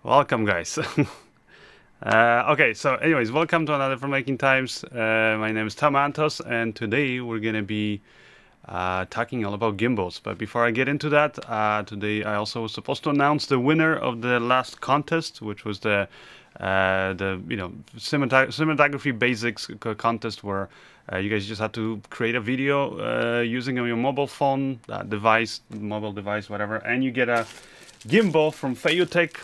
Welcome, guys. Okay, so anyways, welcome to another Filmmaking Times. My name is Tom Antos, and today we're going to be talking all about gimbals. But before I get into that, today I also was supposed to announce the winner of the last contest, which was the cinematography basics contest, where you guys just had to create a video using your mobile phone mobile device, whatever, and you get a gimbal from Feiyu-Tech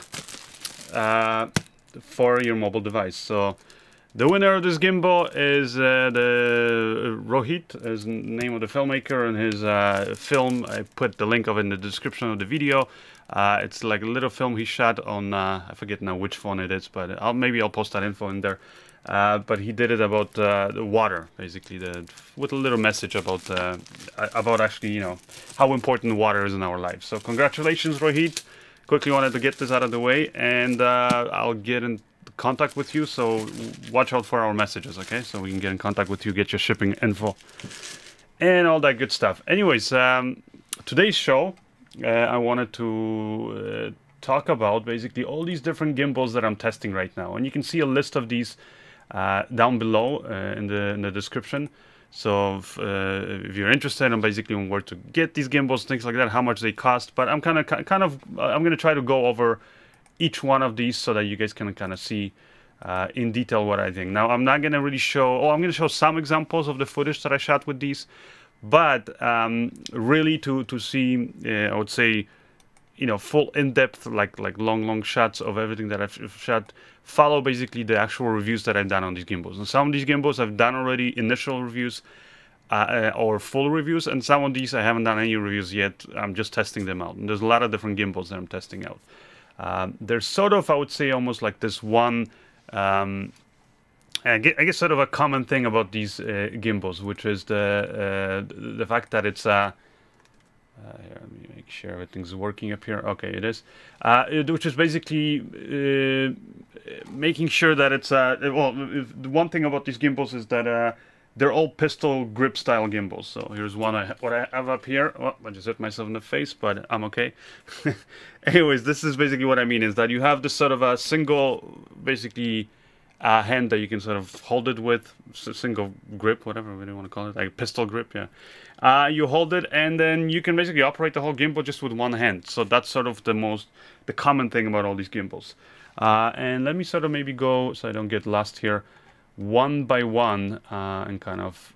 for your mobile device. So the winner of this gimbal is the Rohit, is the name of the filmmaker, and his film. I put the link of it in the description of the video. It's like a little film he shot on I forget now which phone it is, but maybe I'll post that info in there. But he did it about the water, basically, with a little message about actually, how important water is in our lives. So congratulations, Rohit. Quickly wanted to get this out of the way, and I'll get in contact with you, so watch out for our messages, okay? So we can get in contact with you, get your shipping info, and all that good stuff. Anyways, today's show, I wanted to talk about basically all these different gimbals that I'm testing right now. And you can see a list of these down below in the description. So if you're interested in basically on where to get these gimbals, things like that, how much they cost, but I'm I'm going to try to go over each one of these so that you guys can kind of see in detail what I think. Now, I'm not going to really show, I'm going to show some examples of the footage that I shot with these, but really to see, I would say, full in-depth, like long shots of everything that I've shot, follow basically the actual reviews that I've done on these gimbals. And some of these gimbals I've done already initial reviews or full reviews, and some of these I haven't done any reviews yet. I'm just testing them out. And there's a lot of different gimbals that I'm testing out. There's sort of, I would say, almost like this one, I guess sort of a common thing about these gimbals, which is the fact that it's here, let me make sure everything's working up here. Okay, it is. Which is basically making sure that it's well, the one thing about these gimbals is that they're all pistol grip style gimbals. So here's what I have up here. Oh, I just hit myself in the face, but I'm okay. Anyways, this is basically what I mean, is that you have this sort of a single, basically, hand that you can sort of hold it with, single grip, whatever you want to call it, like pistol grip, yeah. You hold it, and then you can basically operate the whole gimbal just with one hand. So that's sort of the common thing about all these gimbals. And let me sort of maybe go, so I don't get lost here, one by one, and kind of,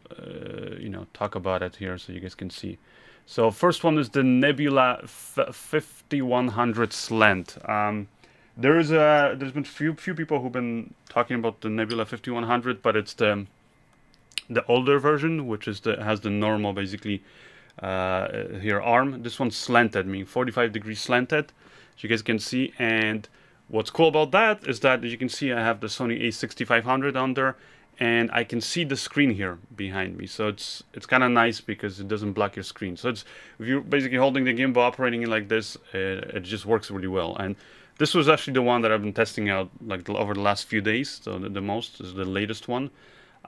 talk about it here so you guys can see. So first one is the Nebula 5100 Slant. There's been few people who've been talking about the Nebula 5100, but it's the older version, which is has the normal basically here arm. This one's slanted, meaning 45 degrees slanted, as you guys can see. And what's cool about that is that, as you can see, I have the Sony A6500 on there, and I can see the screen here behind me. So it's kind of nice because it doesn't block your screen. So if you're basically holding the gimbal, operating it like this, it just works really well. And this was actually the one that I've been testing out like over the last few days. So the most is the latest one.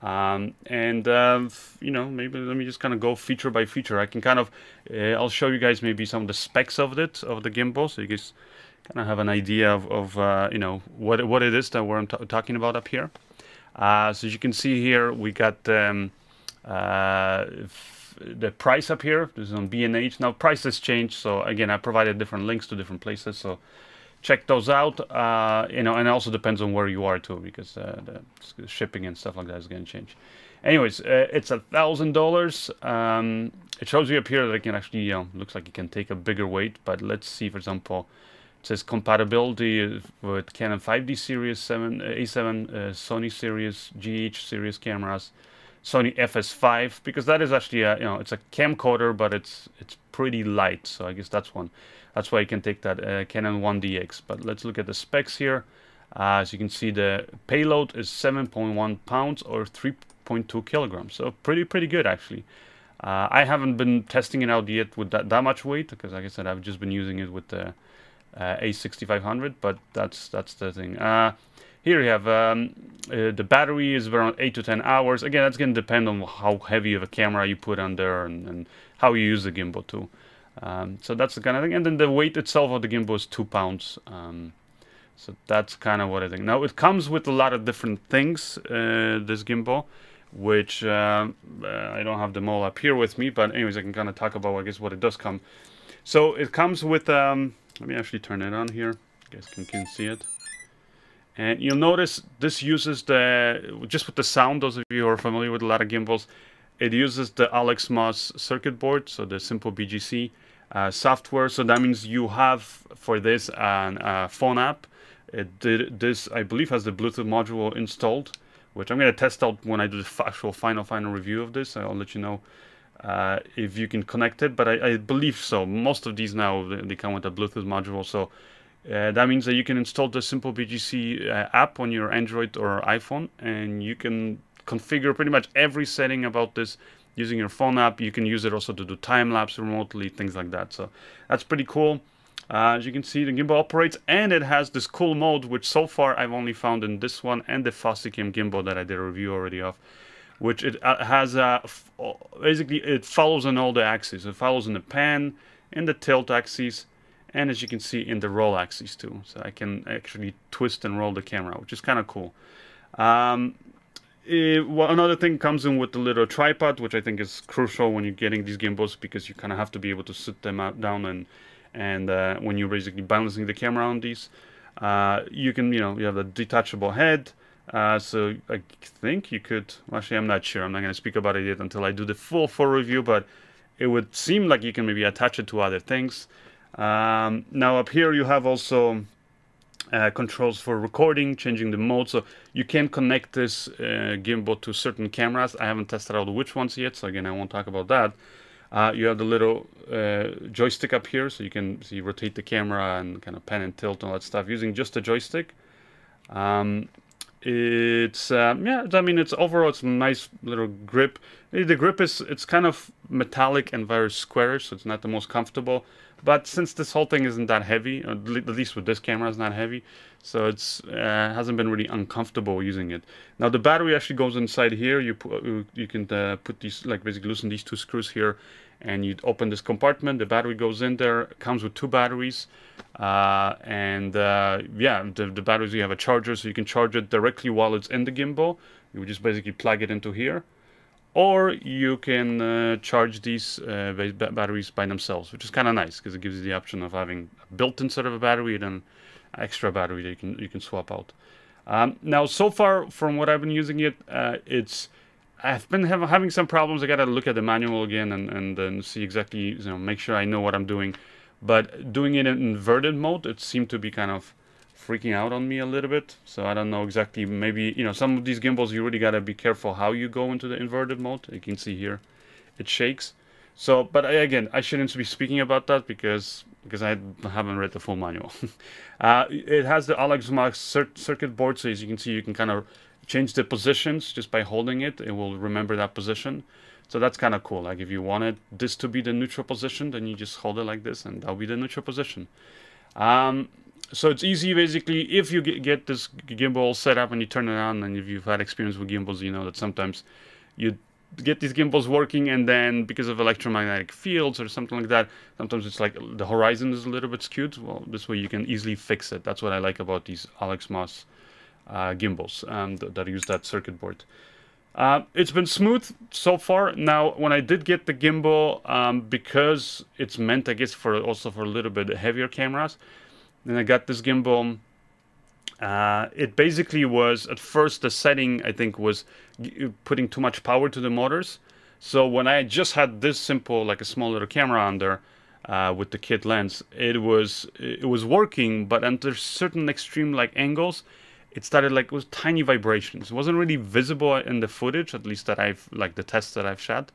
Maybe let me just kind of go feature by feature. I can kind of, I'll show you guys maybe some of the specs of the gimbal, so you guys kind of have an idea of what it is that we're talking about up here. So as you can see here, we got the price up here. This is on B&H. Now prices change, so again, I provided different links to different places, so check those out. And it also depends on where you are too, because the shipping and stuff like that is going to change. Anyways, it's $1,000. It shows you up here that it can actually, looks like it can take a bigger weight. But let's see, for example, it says compatibility with Canon 5D series, A7, Sony series, GH series cameras, Sony FS5, because that is actually it's a camcorder, but it's pretty light. So I guess that's one. That's why you can take that Canon 1DX. But let's look at the specs here. As you can see, the payload is 7.1 pounds or 3.2 kilograms. So pretty good, actually. I haven't been testing it out yet with that much weight, because like I said, I've just been using it with the A6500, but that's the thing. Here you have the battery is around 8 to 10 hours. Again, that's going to depend on how heavy of a camera you put on there and how you use the gimbal too. So that's the kind of thing. And then the weight itself of the gimbal is 2 pounds. So that's kind of what I think. Now it comes with a lot of different things, this gimbal, which I don't have them all up here with me, but anyways, I can kind of talk about, I guess, what it does come. So it comes with, let me actually turn it on here, you guys can see it. And you'll notice this uses just with the sound, those of you who are familiar with a lot of gimbals, it uses the Alex Moss circuit board, so the simple BGC software. So that means you have for this a phone app. This, I believe, has the Bluetooth module installed, which I'm going to test out when I do the actual final review of this. I'll let you know if you can connect it, but I believe so. Most of these now, they come with a Bluetooth module, so that means that you can install the simple BGC app on your Android or iPhone, and you can configure pretty much every setting about this using your phone app. You can use it also to do time-lapse remotely, things like that. So that's pretty cool. As you can see, the gimbal operates, and it has this cool mode, which so far I've only found in this one and the Fosi-Tech gimbal that I did a review already of, which it has basically it follows on all the axes. It follows in the pan, in the tilt axis, and as you can see in the roll axis too. So I can actually twist and roll the camera, which is kind of cool. Another thing comes in with the little tripod, which I think is crucial when you're getting these gimbals, because you kind of have to be able to sit them down and when you're basically balancing the camera on these, you can, you have a detachable head. So I think you could, well, actually I'm not sure, I'm not going to speak about it yet until I do the full review, but it would seem like you can maybe attach it to other things. Now up here you have also controls for recording, changing the mode, so you can connect this gimbal to certain cameras. I haven't tested out which ones yet, so again I won't talk about that. You have the little joystick up here, so you can rotate the camera and kind of pan and tilt and all that stuff using just a joystick. It's yeah, I mean, it's overall it's a nice little grip. The grip it's kind of metallic and very squarish, so it's not the most comfortable. But since this whole thing isn't that heavy, or at least with this camera it's not heavy, so it's hasn't been really uncomfortable using it. Now the battery actually goes inside here. You can put these, like basically loosen these two screws here, and you open this compartment. The battery goes in there. It comes with 2 batteries, yeah, the batteries, you have a charger, so you can charge it directly while it's in the gimbal. You would just basically plug it into here. Or you can charge these batteries by themselves, which is kind of nice because it gives you the option of having a built-in sort of a battery and an extra battery that you can swap out. Now, so far from what I've been using it, I've been having some problems. I gotta look at the manual again and then see exactly, make sure I know what I'm doing. But doing it in inverted mode, it seemed to be kind of freaking out on me a little bit, so I don't know exactly. Maybe some of these gimbals you really gotta be careful how you go into the inverted mode. You can see here it shakes. So, but again, I shouldn't be speaking about that because I haven't read the full manual. It has the Alex Moss circuit board, so as you can see, you can kind of change the positions just by holding it. It will remember that position, so that's kind of cool. Like if you wanted this to be the neutral position, then you just hold it like this and that'll be the neutral position. So it's easy, basically, if you get this gimbal set up and you turn it on, and if you've had experience with gimbals, you know that sometimes you get these gimbals working, and then because of electromagnetic fields or something like that, sometimes it's like the horizon is a little bit skewed. Well, this way you can easily fix it. That's what I like about these Alex Moss gimbals that use that circuit board. It's been smooth so far. Now, when I did get the gimbal, because it's meant, I guess, also for a little bit heavier cameras, then I got this gimbal. It basically was, at first, the setting, I think, was putting too much power to the motors. So when I just had this simple, like a small little camera on there with the kit lens, it was working, but under certain extreme angles, it started with tiny vibrations. It wasn't really visible in the footage, at least that the tests that I've shot.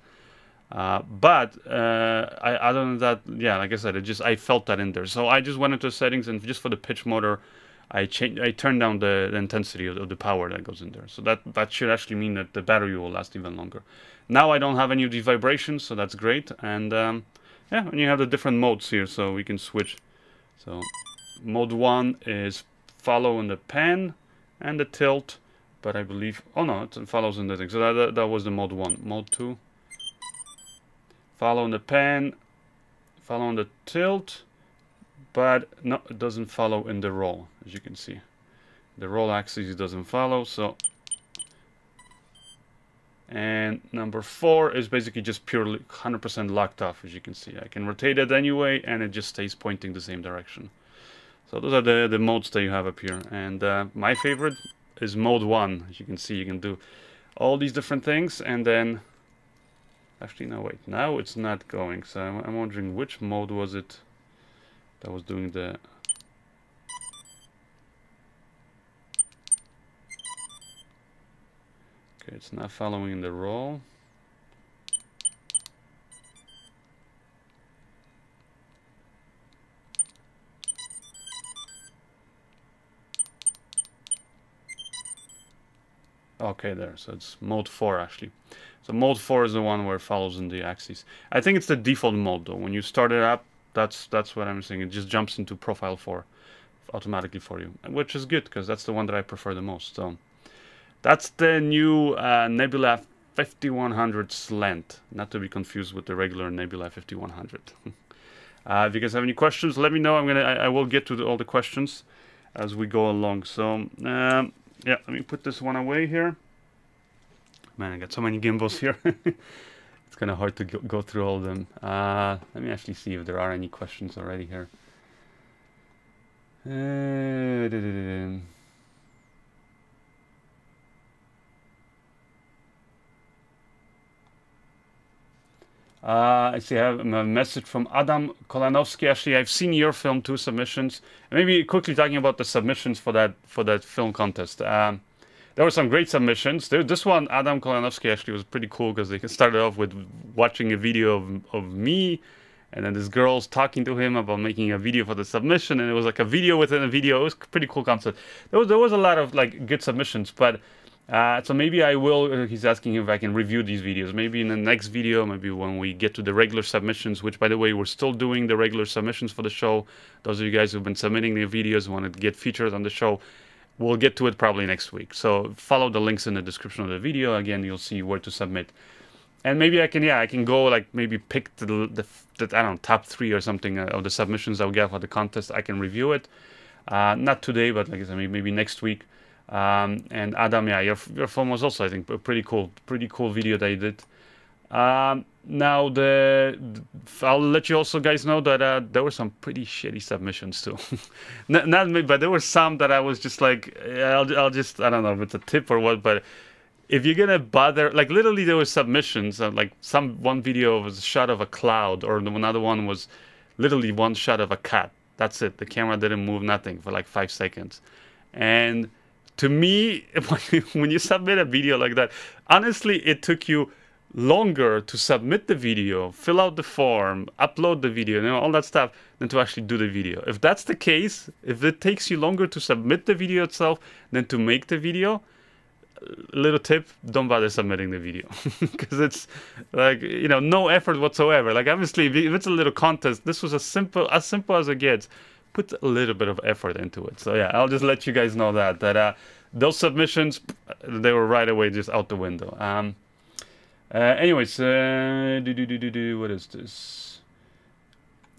But other than that, yeah, like I said, I felt that in there. So I just went into settings, and just for the pitch motor, I turned down the intensity of the power that goes in there. So that should actually mean that the battery will last even longer. Now I don't have any of these vibrations, so that's great. And yeah, and you have the different modes here, so we can switch. So mode 1 is follow in the pan and the tilt, but I believe, oh no, it follows in the thing. So that was the mode 1. Mode 2. Follow in the pan, follow in the tilt, but no, it doesn't follow in the roll, as you can see. The roll axis doesn't follow, so. And number 4 is basically just purely 100% locked off, as you can see. I can rotate it anyway, and it just stays pointing the same direction. So those are the modes that you have up here. And my favorite is mode 1. As you can see, you can do all these different things, and then... Actually, no, wait. Now it's not going, so I'm wondering which mode was it that was doing the... Okay, it's not following the roll. Okay, there. So it's mode 4 actually. So mode 4 is the one where it follows in the axis. I think it's the default mode though. When you start it up, that's what I'm saying. It just jumps into profile 4 automatically for you, which is good because that's the one that I prefer the most. So that's the new Nebula 5100 Slant, not to be confused with the regular Nebula 5100. If you guys have any questions, let me know. I will get to all the questions as we go along. So yeah, let me put this one away here. Man, I got so many gimbals here. It's kind of hard to go through all of them. Let me actually see if there are any questions already here. I see I have a message from Adam Kolanowski. Actually, I've seen your film, 2 submissions. Maybe quickly talking about the submissions for that film contest. There were some great submissions. This one, Adam Kolanowski, actually was pretty cool because they started off with watching a video of me, and then this girl's talking to him about making a video for the submission, and it was like a video within a video. It was a pretty cool concept. There was a lot of like good submissions, but so maybe I will. He's asking if I can review these videos. Maybe in the next video, maybe when we get to the regular submissions. Which, by the way, we're still doing the regular submissions for the show. Those of you guys who've been submitting their videos want to get featured on the show. We'll get to it probably next week. So follow the links in the description of the video. Again, you'll see where to submit. And maybe I can go like maybe pick the I don't know, top 3 or something of the submissions that we got for the contest. I can review it. Not today, but like I said, maybe next week. And Adam, yeah, your film was also, I think, a pretty cool video that you did. Now I'll let you also guys know that there were some pretty shitty submissions too. not me, but there were some that I was just like, I'll just, I don't know if it's a tip or what, but if you're gonna bother, like literally there were submissions, like one video was a shot of a cloud, or another one was literally one shot of a cat. That's it. The camera didn't move, nothing for like 5 seconds. And to me, when you submit a video like that, honestly, it took you longer to submit the video, fill out the form, upload the video, all that stuff, than to actually do the video. If that's the case, if it takes you longer to submit the video itself than to make the video, little tip, don't bother submitting the video. Because it's like, no effort whatsoever. Like obviously, if it's a little contest, this was as simple as it gets. Put a little bit of effort into it. So yeah, I'll just let you guys know that those submissions, they were right away just out the window. Anyways, what is this?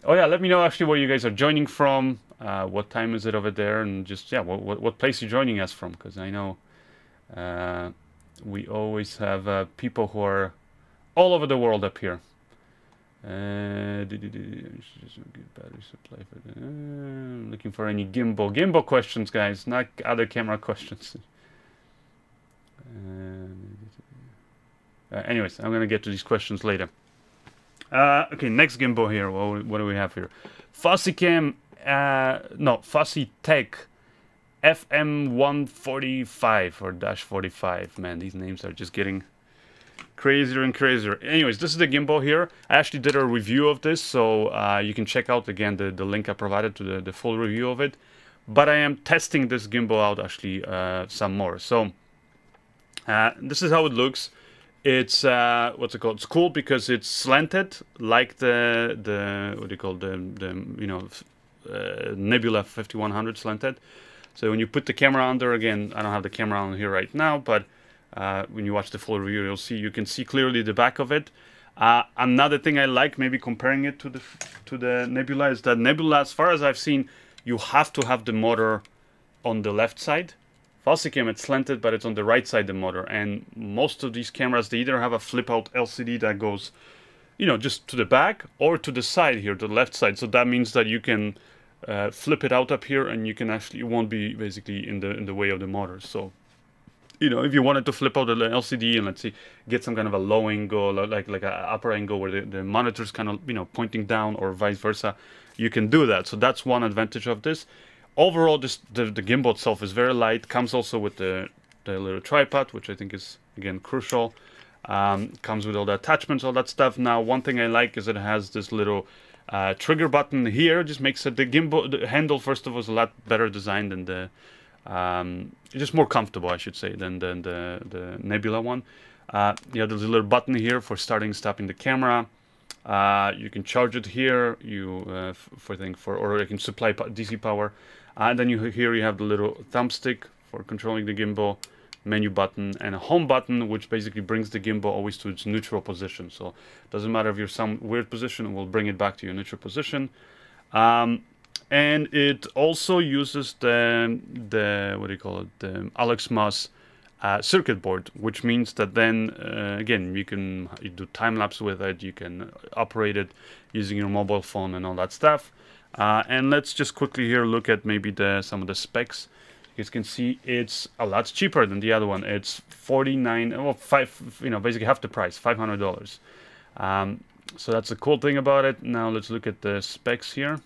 Oh yeah, let me know actually where you guys are joining from. What time is it over there, and just yeah, what place you're joining us from? Because I know we always have people who are all over the world up here. Battery supply for looking for any gimbal questions, guys, not other camera questions. Anyways, I'm gonna get to these questions later. Okay, next gimbal here. What do we have here? Fosi-Tech FM145 or -45. Man, these names are just getting crazier and crazier. Anyways, this is the gimbal here. I actually did a review of this, so you can check out again the link I provided to the full review of it. But I am testing this gimbal out actually some more. So this is how it looks. It's what's it called? It's cool because it's slanted like the what do you call the Nebula 5100 slanted. So when you put the camera under, again, I don't have the camera on here right now, but when you watch the full review, you can see clearly the back of it. Another thing I like, maybe comparing it to the Nebula, is that Nebula, as far as I've seen, you have to have the motor on the left side. Fosi-Tech, it's slanted, but it's on the right side, the motor. And most of these cameras, they either have a flip-out LCD that goes, you know, just to the back or to the side here, to the left side. So that means that you can flip it out up here, and you can actually, you won't be basically in the way of the motor. So, you know, if you wanted to flip out the LCD and let's see, get some kind of a low angle, like an upper angle where the monitor's kind of, you know, pointing down or vice versa, you can do that. So that's one advantage of this. Overall, the gimbal itself is very light. Comes also with the little tripod, which I think is, again, crucial. Comes with all the attachments, all that stuff. Now, one thing I like is it has this little trigger button here. Just makes it, the gimbal, the handle, first of all, is a lot better designed than the, just more comfortable, I should say, than the Nebula one. Yeah, there's a little button here for starting, stopping the camera. You can charge it here. Or you can supply DC power. And then here you have the little thumbstick for controlling the gimbal, menu button, and a home button, which basically brings the gimbal always to its neutral position. So it doesn't matter if you're some weird position, it will bring it back to your neutral position. And it also uses the what do you call it, the Alex Masz circuit board, which means that then again you do time lapse with it, you can operate it using your mobile phone and all that stuff. And let's just quickly here look at maybe some of the specs. You can see it's a lot cheaper than the other one. It's basically half the price, $500. So that's the cool thing about it. Now let's look at the specs here.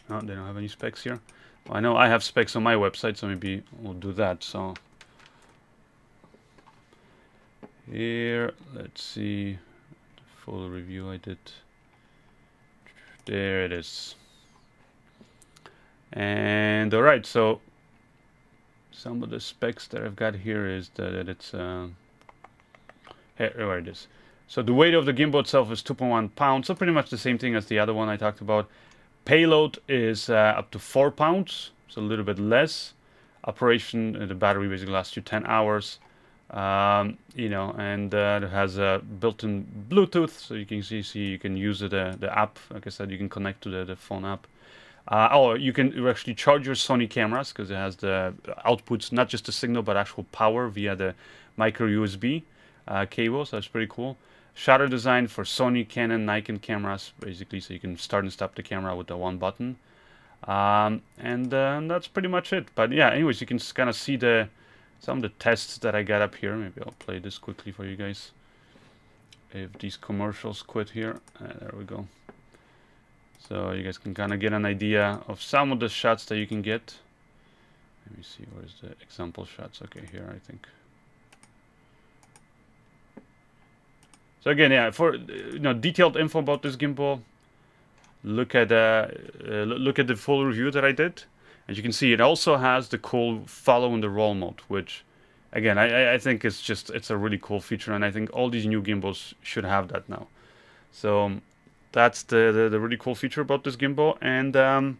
Oh, they don't have any specs here. Well, I know I have specs on my website, so maybe we'll do that. So here, let's see, the full review I did. There it is. And all right, so some of the specs that I've got here is that it's here, where it is. So the weight of the gimbal itself is 2.1 pounds, so pretty much the same thing as the other one I talked about. Payload is up to 4 pounds, so a little bit less. Operation, the battery basically lasts you 10 hours. You know, and it has a built-in Bluetooth, so you can see you can use the app. Like I said, you can connect to the phone app. You can actually charge your Sony cameras because it has the outputs, not just the signal, but actual power via the micro USB cable. So that's pretty cool. Shutter design for Sony, Canon, Nikon cameras, basically, so you can start and stop the camera with the one button. And that's pretty much it. But yeah, anyways, you can kind of see some of the tests that I got up here. Maybe I'll play this quickly for you guys. If these commercials quit here, there we go. So you guys can kind of get an idea of some of the shots that you can get. Let me see, where's the example shots? Okay, here I think. So again, yeah, for detailed info about this gimbal, look at the full review that I did. As you can see, it also has the cool follow and the roll mode, which, again, I think it's a really cool feature, and I think all these new gimbals should have that now. So that's the really cool feature about this gimbal, and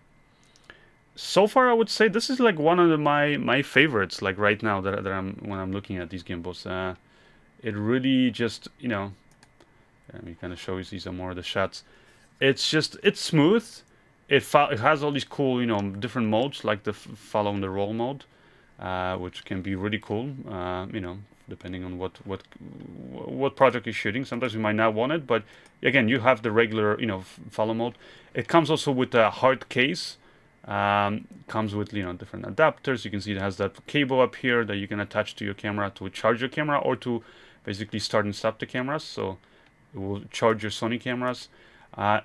so far I would say this is like one of my favorites, like right now when I'm looking at these gimbals. It really just, let me kind of show you some more of the shots. It's smooth. It has all these cool, different modes, like the follow and the roll mode, which can be really cool, depending on what project you're shooting. Sometimes you might not want it, but again, you have the regular, follow mode. It comes also with a hard case. Comes with, different adapters. You can see it has that cable up here that you can attach to your camera to charge your camera or to basically start and stop the cameras. So it will charge your Sony cameras.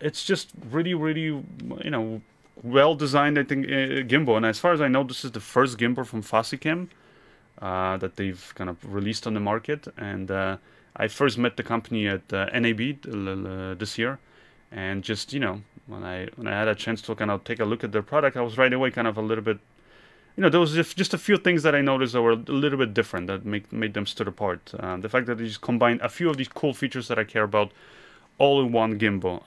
It's just really, really, well designed, I think, gimbal. And as far as I know, this is the first gimbal from Fosi-Tech that they've kind of released on the market. And I first met the company at NAB this year, and just when I had a chance to kind of take a look at their product, I was right away kind of a little bit, there was just a few things that I noticed that were a little bit different that made them stood apart. The fact that they just combined a few of these cool features that I care about all in one gimbal.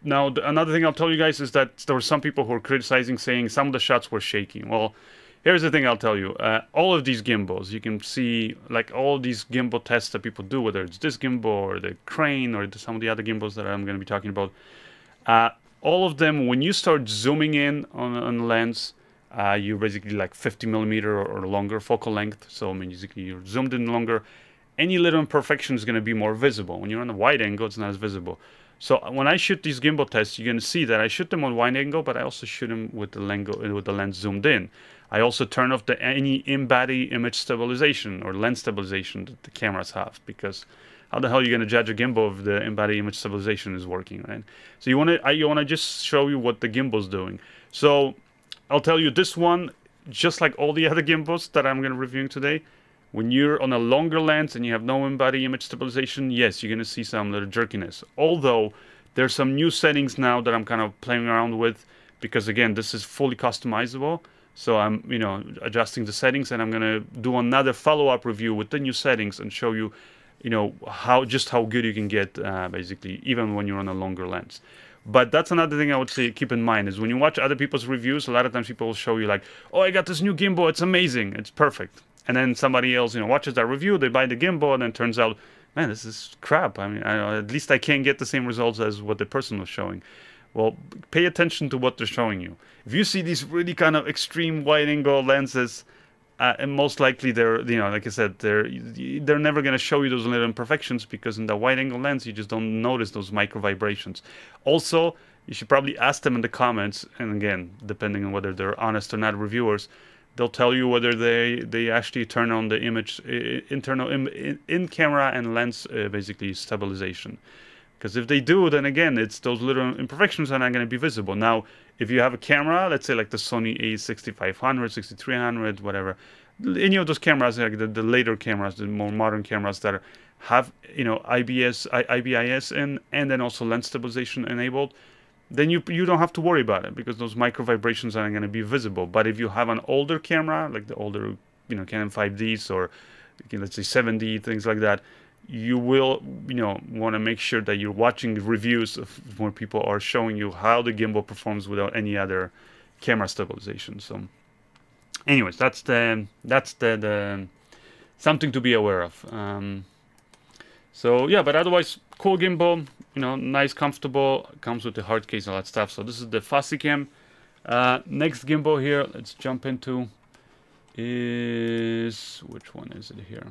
Now another thing I'll tell you guys is that there were some people who were criticizing, saying some of the shots were shaky. Well, here's the thing I'll tell you. All of these gimbals, you can see like all these gimbal tests that people do, whether it's this gimbal or the crane or some of the other gimbals that I'm going to be talking about. All of them, when you start zooming in on a lens, you basically like 50 millimeter or longer focal length. So I mean, basically you're zoomed in longer. Any little imperfection is going to be more visible. When you're on a wide angle, it's not as visible. So when I shoot these gimbal tests, you're going to see that I shoot them on wide angle, but I also shoot them with the lens zoomed in. I also turn off any in-body image stabilization or lens stabilization that the cameras have, because how the hell are you going to judge a gimbal if the in-body image stabilization is working, right? So you want to just show you what the gimbal's doing. So I'll tell you, this one, just like all the other gimbals that I'm going to reviewing today, when you're on a longer lens and you have no in-body image stabilization, yes, you're going to see some little jerkiness. Although there's some new settings now that I'm kind of playing around with, because again, this is fully customizable. So I'm, you know, adjusting the settings, and I'm going to do another follow-up review with the new settings and show you, you know, how good you can get, basically, even when you're on a longer lens. But that's another thing I would say keep in mind, is when you watch other people's reviews, a lot of times people will show you like, oh, I got this new gimbal, it's amazing, it's perfect. And then somebody else, you know, watches that review, they buy the gimbal, and then it turns out, man, this is crap. I mean, at least I can't get the same results as what the person was showing. Well, pay attention to what they're showing you. If you see these really kind of extreme wide-angle lenses, and most likely they're, you know, like I said, they're never going to show you those little imperfections, because in the wide-angle lens you just don't notice those micro vibrations. Also, you should probably ask them in the comments, and again, depending on whether they're honest or not reviewers, they'll tell you whether they actually turn on the image internal in-camera and lens basically stabilization. Because if they do, then again, it's those little imperfections are not going to be visible. Now, if you have a camera, let's say like the Sony A6500, 6300, whatever, any of those cameras, like the later cameras, the more modern cameras that have, you know, IBIS in, and then also lens stabilization enabled, then you don't have to worry about it, because those micro vibrations aren't going to be visible. But if you have an older camera, like the older, you know, Canon 5Ds or let's say 7D, things like that, you will, you know, want to make sure that you're watching reviews of where people are showing you how the gimbal performs without any other camera stabilization. So anyways, that's the something to be aware of. So yeah, but otherwise, cool gimbal, you know, nice, comfortable, comes with the hard case and all that stuff. So this is the Fosi-Tech. Next gimbal here, let's jump into is, which one is it here?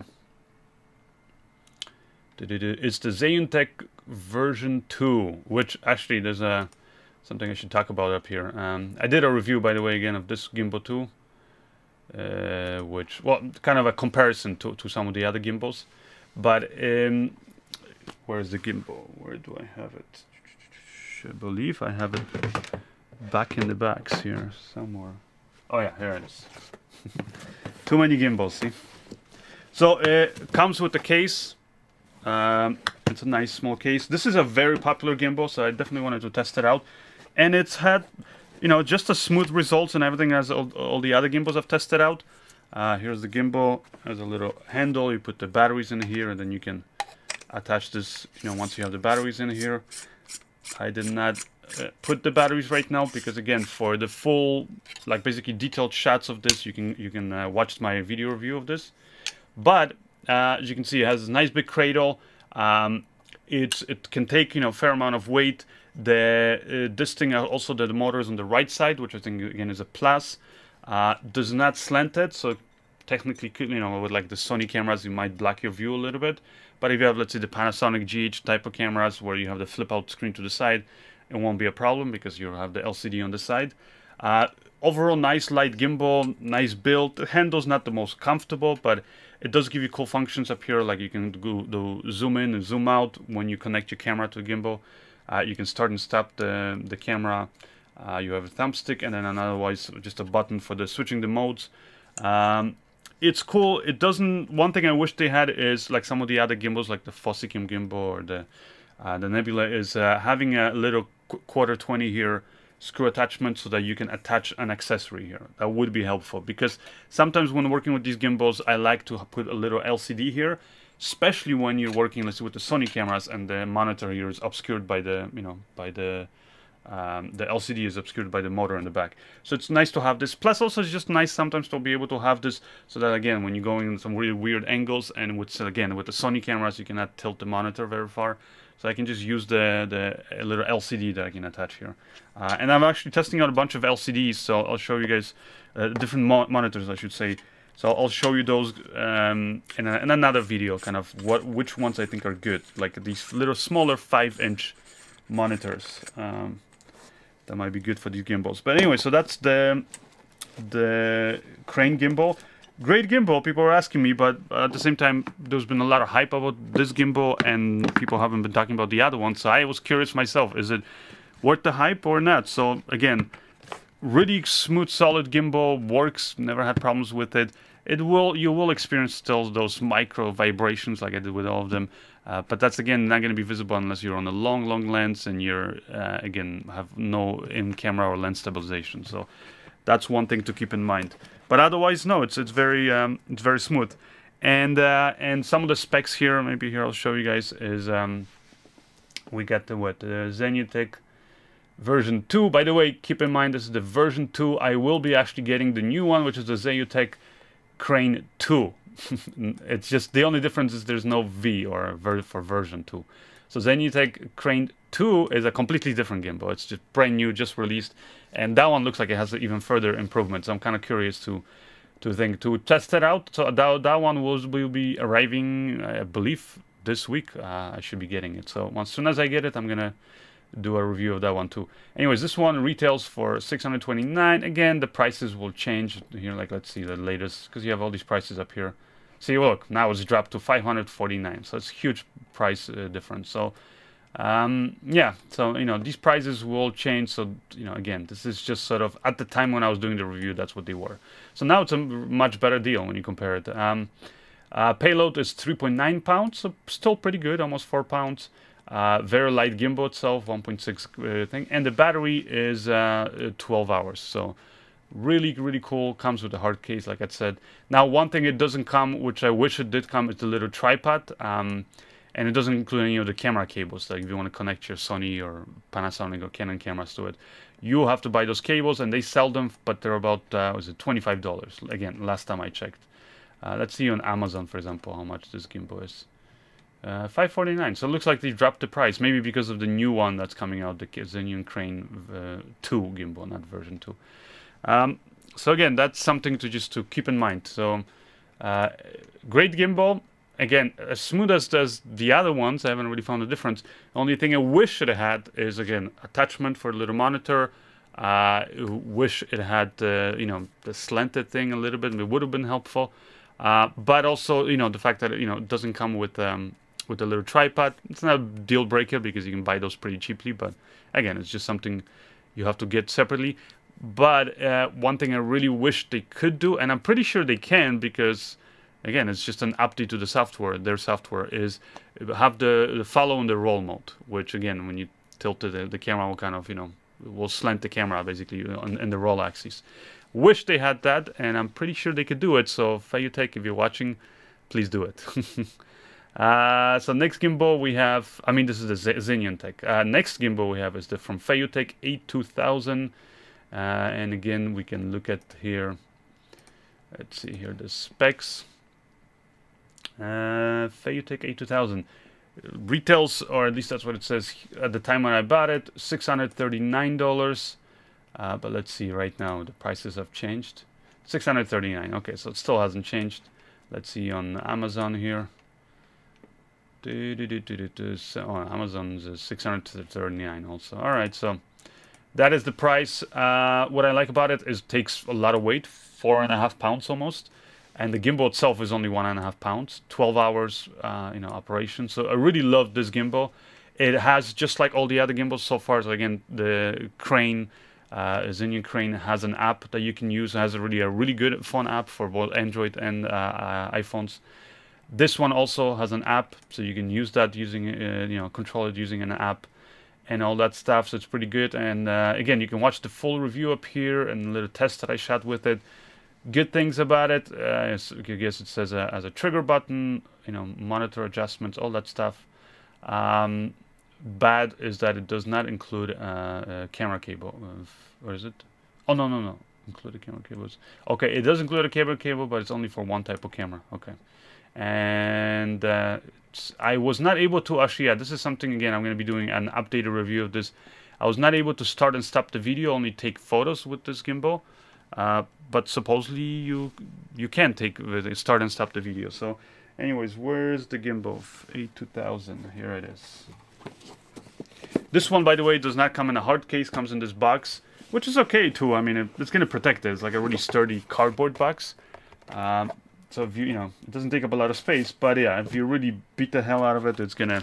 It's the Zhiyun-Tech version 2, which actually there's something I should talk about up here. I did a review, by the way, again, of this gimbal too, which, well, kind of a comparison to some of the other gimbals. But where's the gimbal? Where do I have it? I believe I have it back in the box here somewhere. Oh yeah, here it is. Too many gimbals, see? So it comes with the case. It's a nice small case. This is a very popular gimbal, so I definitely wanted to test it out. And it's had, you know, just as smooth results and everything as all the other gimbals I've tested out. Here's the gimbal. There's a little handle. You put the batteries in here, and then you can attach this, you know, once you have the batteries in here. I did not put the batteries right now, because again, for the full, like basically detailed shots of this, you can watch my video review of this. But as you can see, it has a nice big cradle. It can take, you know, a fair amount of weight. This thing also, the motor is on the right side, which I think again is a plus. Does not slant it, so technically, you know, with like the Sony cameras, you might block your view a little bit. But if you have, let's say, the Panasonic GH type of cameras where you have the flip out screen to the side, it won't be a problem, because you have the LCD on the side. Overall, nice light gimbal, nice build. The handle's not the most comfortable, but it does give you cool functions up here, like you can do zoom in and zoom out when you connect your camera to the gimbal. You can start and stop the camera. You have a thumbstick, and then otherwise just a button for the switching the modes. It's cool. It doesn't. One thing I wish they had is, like some of the other gimbals, like the Fosi-Tech gimbal or the Nebula, is having a little quarter 20 here screw attachment, so that you can attach an accessory here. That would be helpful, because sometimes when working with these gimbals, I like to put a little LCD here, especially when you're working, let's say, with the Sony cameras, and the monitor here is obscured by the, you know, by the the LCD is obscured by the motor in the back. So it's nice to have this. Plus also it's just nice sometimes to be able to have this so that again when you're going in some really weird angles, and with again with the Sony cameras you cannot tilt the monitor very far. So I can just use the little LCD that I can attach here. And I'm actually testing out a bunch of LCDs, so I'll show you guys different monitors, I should say. So I'll show you those in another video, kind of which ones I think are good. Like these little smaller 5-inch monitors that might be good for these gimbals. But anyway, so that's the Crane gimbal. Great gimbal, people are asking me, but at the same time, there's been a lot of hype about this gimbal, and people haven't been talking about the other one. So I was curious myself, is it worth the hype or not? So again, really smooth, solid gimbal, works, never had problems with it. You will experience still those micro vibrations like I did with all of them, but that's again not going to be visible unless you're on a long lens and you're again have no in-camera or lens stabilization. So that's one thing to keep in mind. But otherwise, no, it's very smooth. And some of the specs here, maybe here I'll show you guys, is we got the Zhiyun-Tech version 2. By the way, keep in mind this is the version 2. I will be actually getting the new one, which is the Zhiyun-Tech Crane 2. It's just the only difference is there's no V or for version 2. So Zhiyun-Tech Crane 2 is a completely different gimbal. It's just brand new, just released, and that one looks like it has even further improvements. So I'm kind of curious to test it out. So that one will be arriving, I believe, this week. I should be getting it. So as soon as I get it, I'm gonna do a review of that one too. Anyways, this one retails for $629. Again, the prices will change here. Like, let's see the latest, because you have all these prices up here. See, look, now it's dropped to $549. So it's a huge price difference. So yeah, so these prices will change. So again, this is just sort of at the time when I was doing the review, that's what they were. So now it's a much better deal when you compare it. Payload is 3.9 pounds, so still pretty good, almost 4 pounds. Very light gimbal itself, 1.6 thing, and the battery is 12 hours. So really cool. Comes with a hard case, like I said. Now, one thing it doesn't come, which I wish it did come, is the little tripod. And it doesn't include any of the camera cables. Like if you want to connect your Sony or Panasonic or Canon cameras to it, you have to buy those cables, and they sell them, but they're about was it $25? Again, last time I checked. Let's see on Amazon, for example, how much this gimbal is. $549. So it looks like they dropped the price, maybe because of the new one that's coming out, the Zhiyun Crane 2 gimbal, not version 2. So again, that's something to keep in mind. So great gimbal. Again, as smooth as does the other ones, I haven't really found a difference. The only thing I wish it had is, again, attachment for the little monitor. Wish it had the slanted thing a little bit. It would have been helpful. But also, the fact that it doesn't come with a little tripod. It's not a deal breaker because you can buy those pretty cheaply. But again, it's just something you have to get separately. But one thing I really wish they could do, and I'm pretty sure they can, because again, it's just an update to the software. Their software is have the follow and the roll mode, which again, when you tilt it, the camera will kind of will slant the camera basically in the roll axis. Wish they had that, and I'm pretty sure they could do it. So Feiyu-Tech, if you're watching, please do it. So next gimbal we have, this is the Zhiyun-Tech. Next gimbal we have is from Feiyu-Tech A2000, and again we can look at here. Let's see here the specs. Feiyu-Tech A2000 retails, or at least that's what it says at the time when I bought it, $639. But let's see, right now the prices have changed. $639. Okay, so it still hasn't changed. Let's see on Amazon here. So on Amazon's $639 also. All right, so that is the price. What I like about it is it takes a lot of weight, 4.5 pounds almost. And the gimbal itself is only 1.5 pounds, 12 hours, operation. So I really love this gimbal. It has, just like all the other gimbals so far, so again, the Crane, Zhiyun Crane has an app that you can use. It has a really good phone app for both Android and iPhones. This one also has an app, so you can use that using, control it using an app and all that stuff. So it's pretty good. And again, you can watch the full review up here and a little test that I shot with it. Good things about it, I guess it says as a trigger button, monitor adjustments, all that stuff. bad is that it does not include a camera cable. Or is it? Oh, no, no, no. Include a camera cables. Okay, it does include a camera cable, but it's only for one type of camera. Okay. And I was not able to actually, yeah, this is something, again, I'm going to be doing an updated review of this. I was not able to start and stop the video, only take photos with this gimbal. But supposedly you can start and stop the video. So anyways, where's the gimbal? A2000, here it is. This one, by the way, does not come in a hard case, comes in this box, which is okay too. I mean, it's going to protect it. It's like a really sturdy cardboard box. So if you know, it doesn't take up a lot of space, but yeah, if you really beat the hell out of it, it's gonna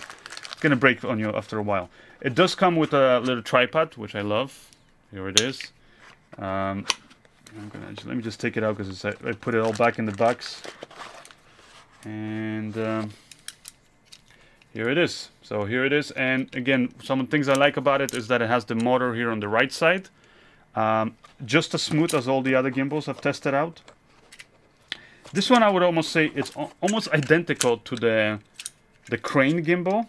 break on you after a while. It does come with a little tripod, which I love. Here it is. Let me just take it out because I put it all back in the box. And here it is. So here it is. And again, some of the things I like about it is that it has the motor here on the right side. Just as smooth as all the other gimbals I've tested out. This one I would almost say it's almost identical to the crane gimbal.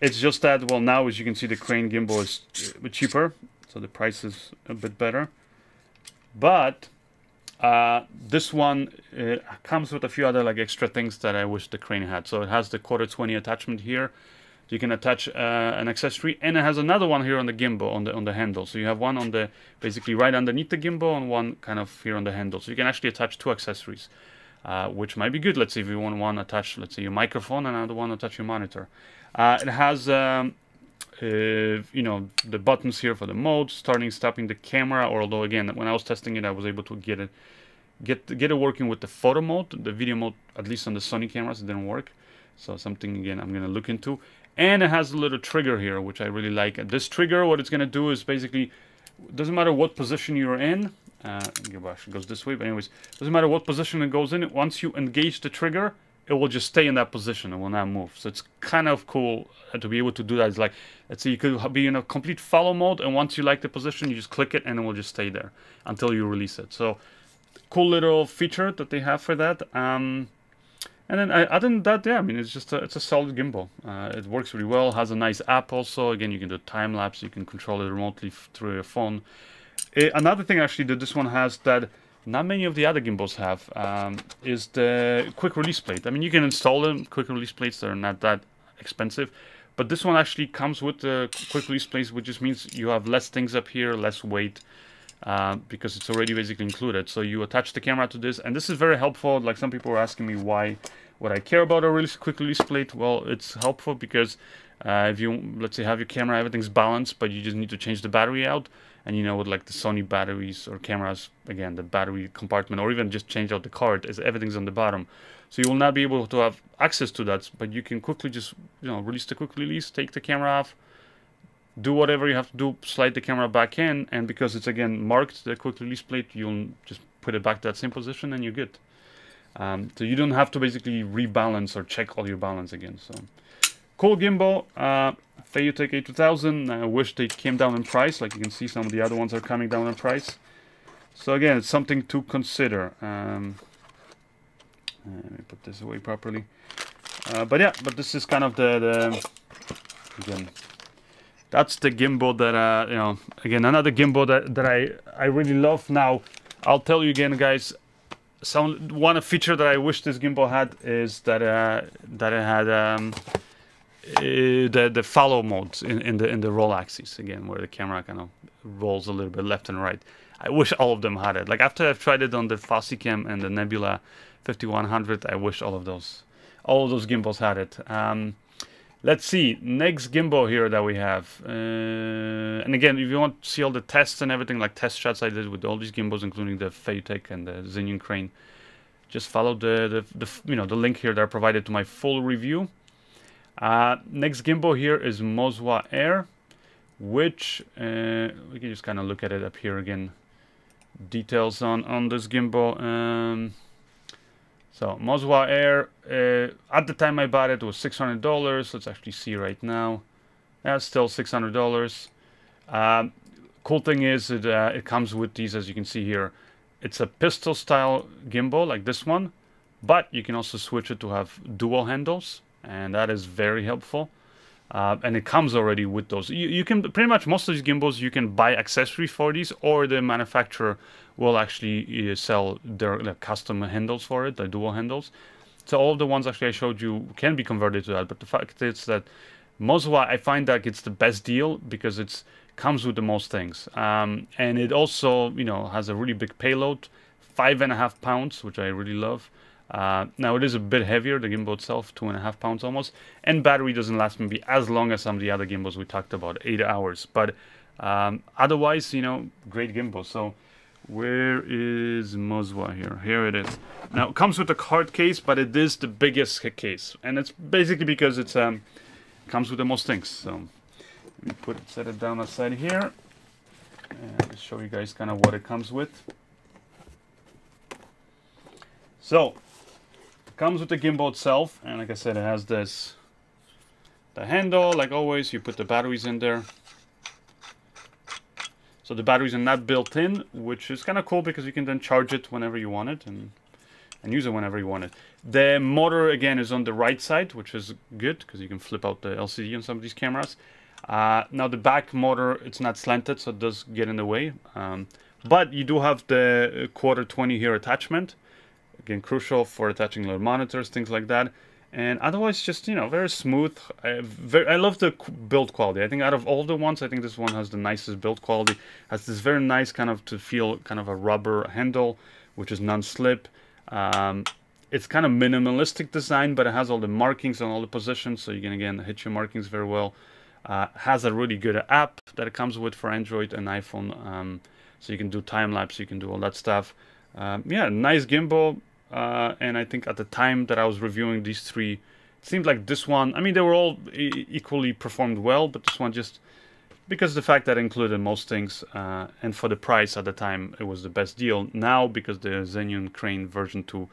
It's just that, well, now as you can see, the crane gimbal is a bit cheaper, so the price is a bit better. But this one comes with a few other like extra things that I wish the crane had. So it has the 1/4-20 attachment here. You can attach an accessory, and it has another one here on the gimbal, on the handle. So you have one on the, basically right underneath the gimbal, and one kind of here on the handle. So you can actually attach two accessories, which might be good. Let's say if you want one attach, let's say your microphone, and another one attach your monitor. It has, you know, the buttons here for the mode, starting, stopping the camera. Or although again, when I was testing it, I was able to get it working with the photo mode. The video mode, at least on the Sony cameras, it didn't work. So something again I'm gonna look into. And it has a little trigger here, which I really like. This trigger, what it's going to do is basically, doesn't matter what position you're in. Gosh, it goes this way, but anyways, doesn't matter what position it goes in. Once you engage the trigger, it will just stay in that position. It will not move. So it's kind of cool to be able to do that. It's like, let's say you could be in a complete follow mode, and once you like the position, you just click it, and it will just stay there until you release it. So cool little feature that they have for that. And then other than that, yeah, I mean, it's a solid gimbal. It works really well. Has a nice app also. Again, you can do time lapse. You can control it remotely through your phone. Another thing actually that this one has that not many of the other gimbals have is the quick release plate. I mean, you can install them. Quick release plates, they're not that expensive. But this one actually comes with the quick release plates, which just means you have less things up here, less weight. Because it's already basically included. So you attach the camera to this, and this is very helpful. Like some people were asking me why would I care about a quick release plate. Well, it's helpful because if you, let's say, have your camera, everything's balanced, but you just need to change the battery out, and you know, with like the Sony batteries or cameras, again, the battery compartment, or even just change out the card, is everything's on the bottom. So you will not be able to have access to that, but you can quickly just, you know, release the quick release, take the camera off, do whatever you have to do, slide the camera back in, and because it's again marked, the quick release plate, you'll just put it back to that same position and you're good. So you don't have to basically rebalance or check all your balance again. So cool gimbal, Feiyu-Tech A2000. I wish they came down in price. Like you can see, some of the other ones are coming down in price. So again, it's something to consider. Let me put this away properly. But yeah, but this is kind of the again. That's the gimbal that, you know, again, another gimbal that I really love. Now, I'll tell you again, guys, one feature that I wish this gimbal had is that it had the follow modes in the roll axis, again, where the camera kind of rolls a little bit left and right. I wish all of them had it. Like after I've tried it on the Fosi-Tech and the Nebula 5100, I wish all of those gimbals had it. Let's see, next gimbal here that we have. And again, if you want to see all the tests and everything, like test shots I did with all these gimbals, including the Feiyu-Tech and the Zhiyun crane, just follow the link here that I provided to my full review. Next gimbal here is Moza Air, which we can just kind of look at it up here again. Details on this gimbal. So Moza Air, at the time I bought it, was $600. Let's actually see right now. Yeah, it's still $600. Cool thing is it comes with these, as you can see here. It's a pistol style gimbal like this one, but you can also switch it to have dual handles, and that is very helpful. and it comes already with those. You can pretty much, most of these gimbals you can buy accessories for these, or the manufacturer will actually sell their custom handles for it, the dual handles. So all of the ones actually I showed you can be converted to that, but the fact is that Moza, I find that it's the best deal because it's comes with the most things, and it also, you know, has a really big payload, 5.5 pounds, which I really love. Now it is a bit heavier, the gimbal itself, 2.5 pounds almost, and battery doesn't last maybe as long as some of the other gimbals we talked about, 8 hours, but otherwise, you know, great gimbal. So where is Moza here? Here it is. Now it comes with a card case, but it is the biggest case, and it's basically because it's comes with the most things. So let me set it down aside here and show you guys kind of what it comes with. So it comes with the gimbal itself, and like I said, it has this, the handle, like always. You put the batteries in there. So the batteries are not built in, which is kind of cool because you can then charge it whenever you want it and use it whenever you want it. The motor again is on the right side, which is good because you can flip out the LCD on some of these cameras. Now the back motor, it's not slanted, so it does get in the way. But you do have the 1/4-20 here attachment. Again, crucial for attaching little monitors, things like that. And otherwise, just, you know, very smooth. I love the build quality. I think out of all the ones, I think this one has the nicest build quality. Has this very nice kind of to feel kind of a rubber handle, which is non-slip. It's kind of minimalistic design, but it has all the markings on all the positions, so you can again hit your markings very well. Has a really good app that it comes with for Android and iPhone, so you can do time lapse, you can do all that stuff. Yeah, nice gimbal. And I think at the time that I was reviewing these three, it seemed like this one, I mean, they were all equally performed well, but this one just, because of the fact that it included most things, and for the price at the time, it was the best deal. Now, because the Zhiyun Crane version 2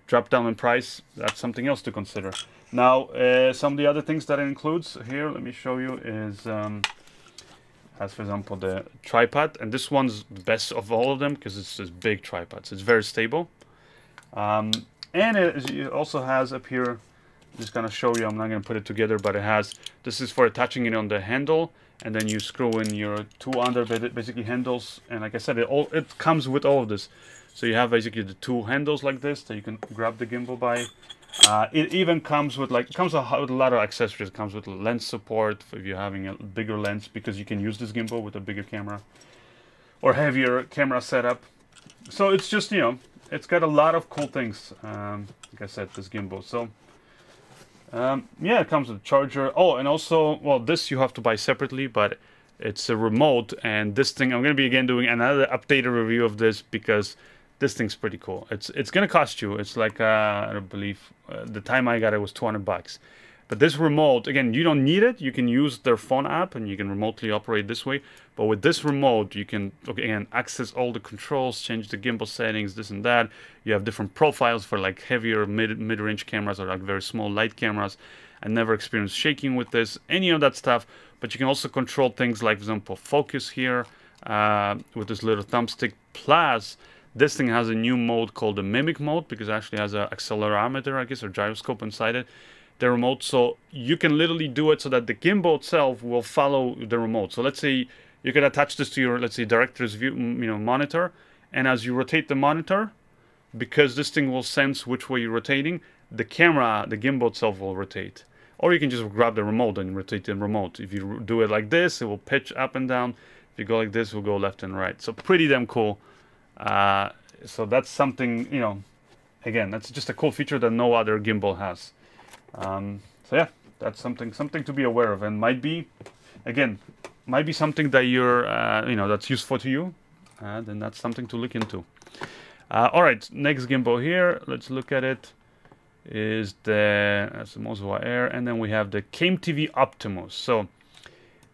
dropped down in price, that's something else to consider. Now, some of the other things that it includes here, let me show you, is, as for example, the tripod, and this one's the best of all of them because it's this big tripod, so it's very stable. And it also has up here, I'm just gonna show you, I'm not gonna put it together, but it has, this is for attaching it on the handle, and then you screw in your two other basically handles, and like I said, it comes with all of this. So you have basically the two handles like this that you can grab the gimbal by. It even comes with with a lot of accessories. It comes with lens support if you're having a bigger lens, because you can use this gimbal with a bigger camera or heavier camera setup. So it's just, you know, it's got a lot of cool things. Like I said, this gimbal. So yeah, it comes with a charger. Oh, and also, well, this you have to buy separately, but it's a remote. And this thing, I'm going to be again doing another updated review of this because this thing's pretty cool. It's going to cost you. It's like, I believe, the time I got it was 200 bucks. But this remote, again, you don't need it. You can use their phone app and you can remotely operate this way. But with this remote, you can, again, access all the controls, change the gimbal settings, this and that. You have different profiles for like heavier mid-range cameras or like very small light cameras. I never experienced shaking with this, any of that stuff. But you can also control things like, for example, focus here with this little thumbstick. Plus, this thing has a new mode called the mimic mode because it actually has an accelerometer, I guess, or gyroscope inside it. The remote, so you can literally do it so that the gimbal itself will follow the remote. So let's say you could attach this to your, let's say, director's view, monitor, and as you rotate the monitor, because this thing will sense which way you're rotating, the camera, the gimbal itself will rotate. Or you can just grab the remote and rotate the remote. If you do it like this, it will pitch up and down. If you go like this, it will go left and right. So pretty damn cool. So that's something, you know, again, that's just a cool feature that no other gimbal has. So yeah, that's something to be aware of, and might be something that you're, you know, that's useful to you. Then that's something to look into. All right, next gimbal here. Let's look at it. That's the Moza Air, and then we have the Kmtv Optimus. So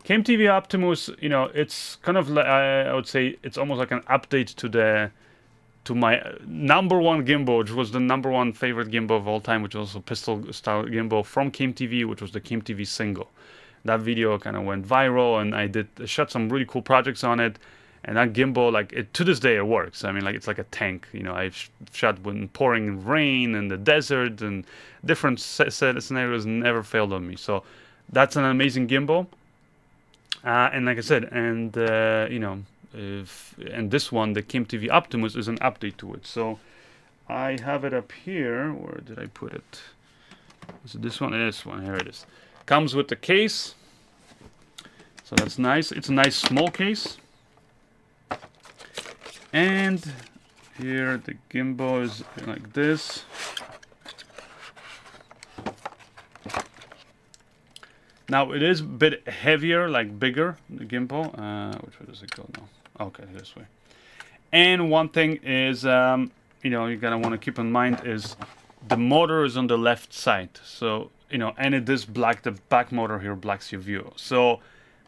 Kmtv Optimus, you know, it's kind of like, I would say it's almost like an update to my #1 gimbal, which was the #1 favorite gimbal of all time, which was also pistol style gimbal from Kmtv, which was the Kmtv Single. That video kind of went viral, and I shot some really cool projects on it. And that gimbal, like, to this day, it works. I mean, like, it's like a tank. You know, I've shot when pouring rain in the desert and different scenarios, never failed on me. So that's an amazing gimbal. And like I said, and you know, and this one, the Kmtv Optimus, is an update to it. So I have it up here. Where did I put it? Is it this one? This one. Here it is. Comes with the case. So that's nice. It's a nice small case. And here the gimbal is like this. Now it is a bit heavier, like bigger, the gimbal. Which way does it go now? Okay, this way. And one thing is, you know, you're gonna want to keep in mind is the motor is on the left side. So, you know, and it is black. The back motor here blocks your view. So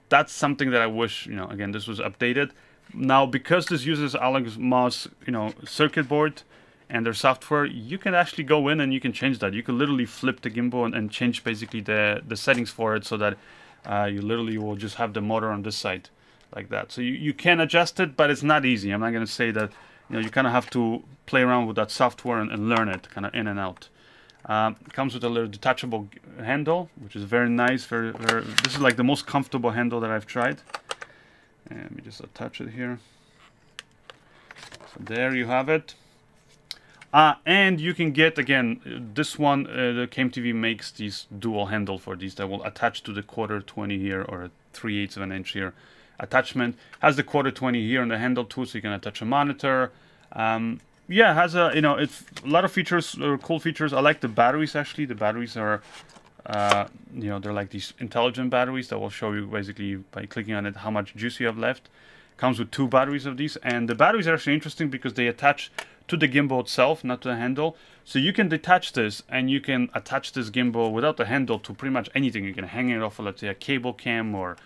that's something that I wish, you know, again, this was updated. Now, because this uses Alex Moz, you know, circuit board and their software, you can actually go in and you can change that. You can literally flip the gimbal and change basically the settings for it so that you literally will just have the motor on this side like that. So you can adjust it, but it's not easy. I'm not going to say that, you know, you kind of have to play around with that software and learn it kind of in and out. Comes with a little detachable handle, which is very nice. This is like the most comfortable handle that I've tried. And let me just attach it here. So there you have it. And you can get, again, this one, the Kmtv makes these dual handle for these that will attach to the 1/4-20 here, or a 3/8 of an inch here attachment. Has the 1/4-20 here on the handle too, so you can attach a monitor. Yeah, it has a, you know, it's a lot of features, cool features. I like the batteries, actually. The batteries are, you know, they're like these intelligent batteries that will show you basically by clicking on it how much juice you have left. Comes with 2 batteries of these, and the batteries are actually interesting because they attach to the gimbal itself, not to the handle. So you can detach this and you can attach this gimbal without the handle to pretty much anything. You can hang it off of, let's say, a cable cam or,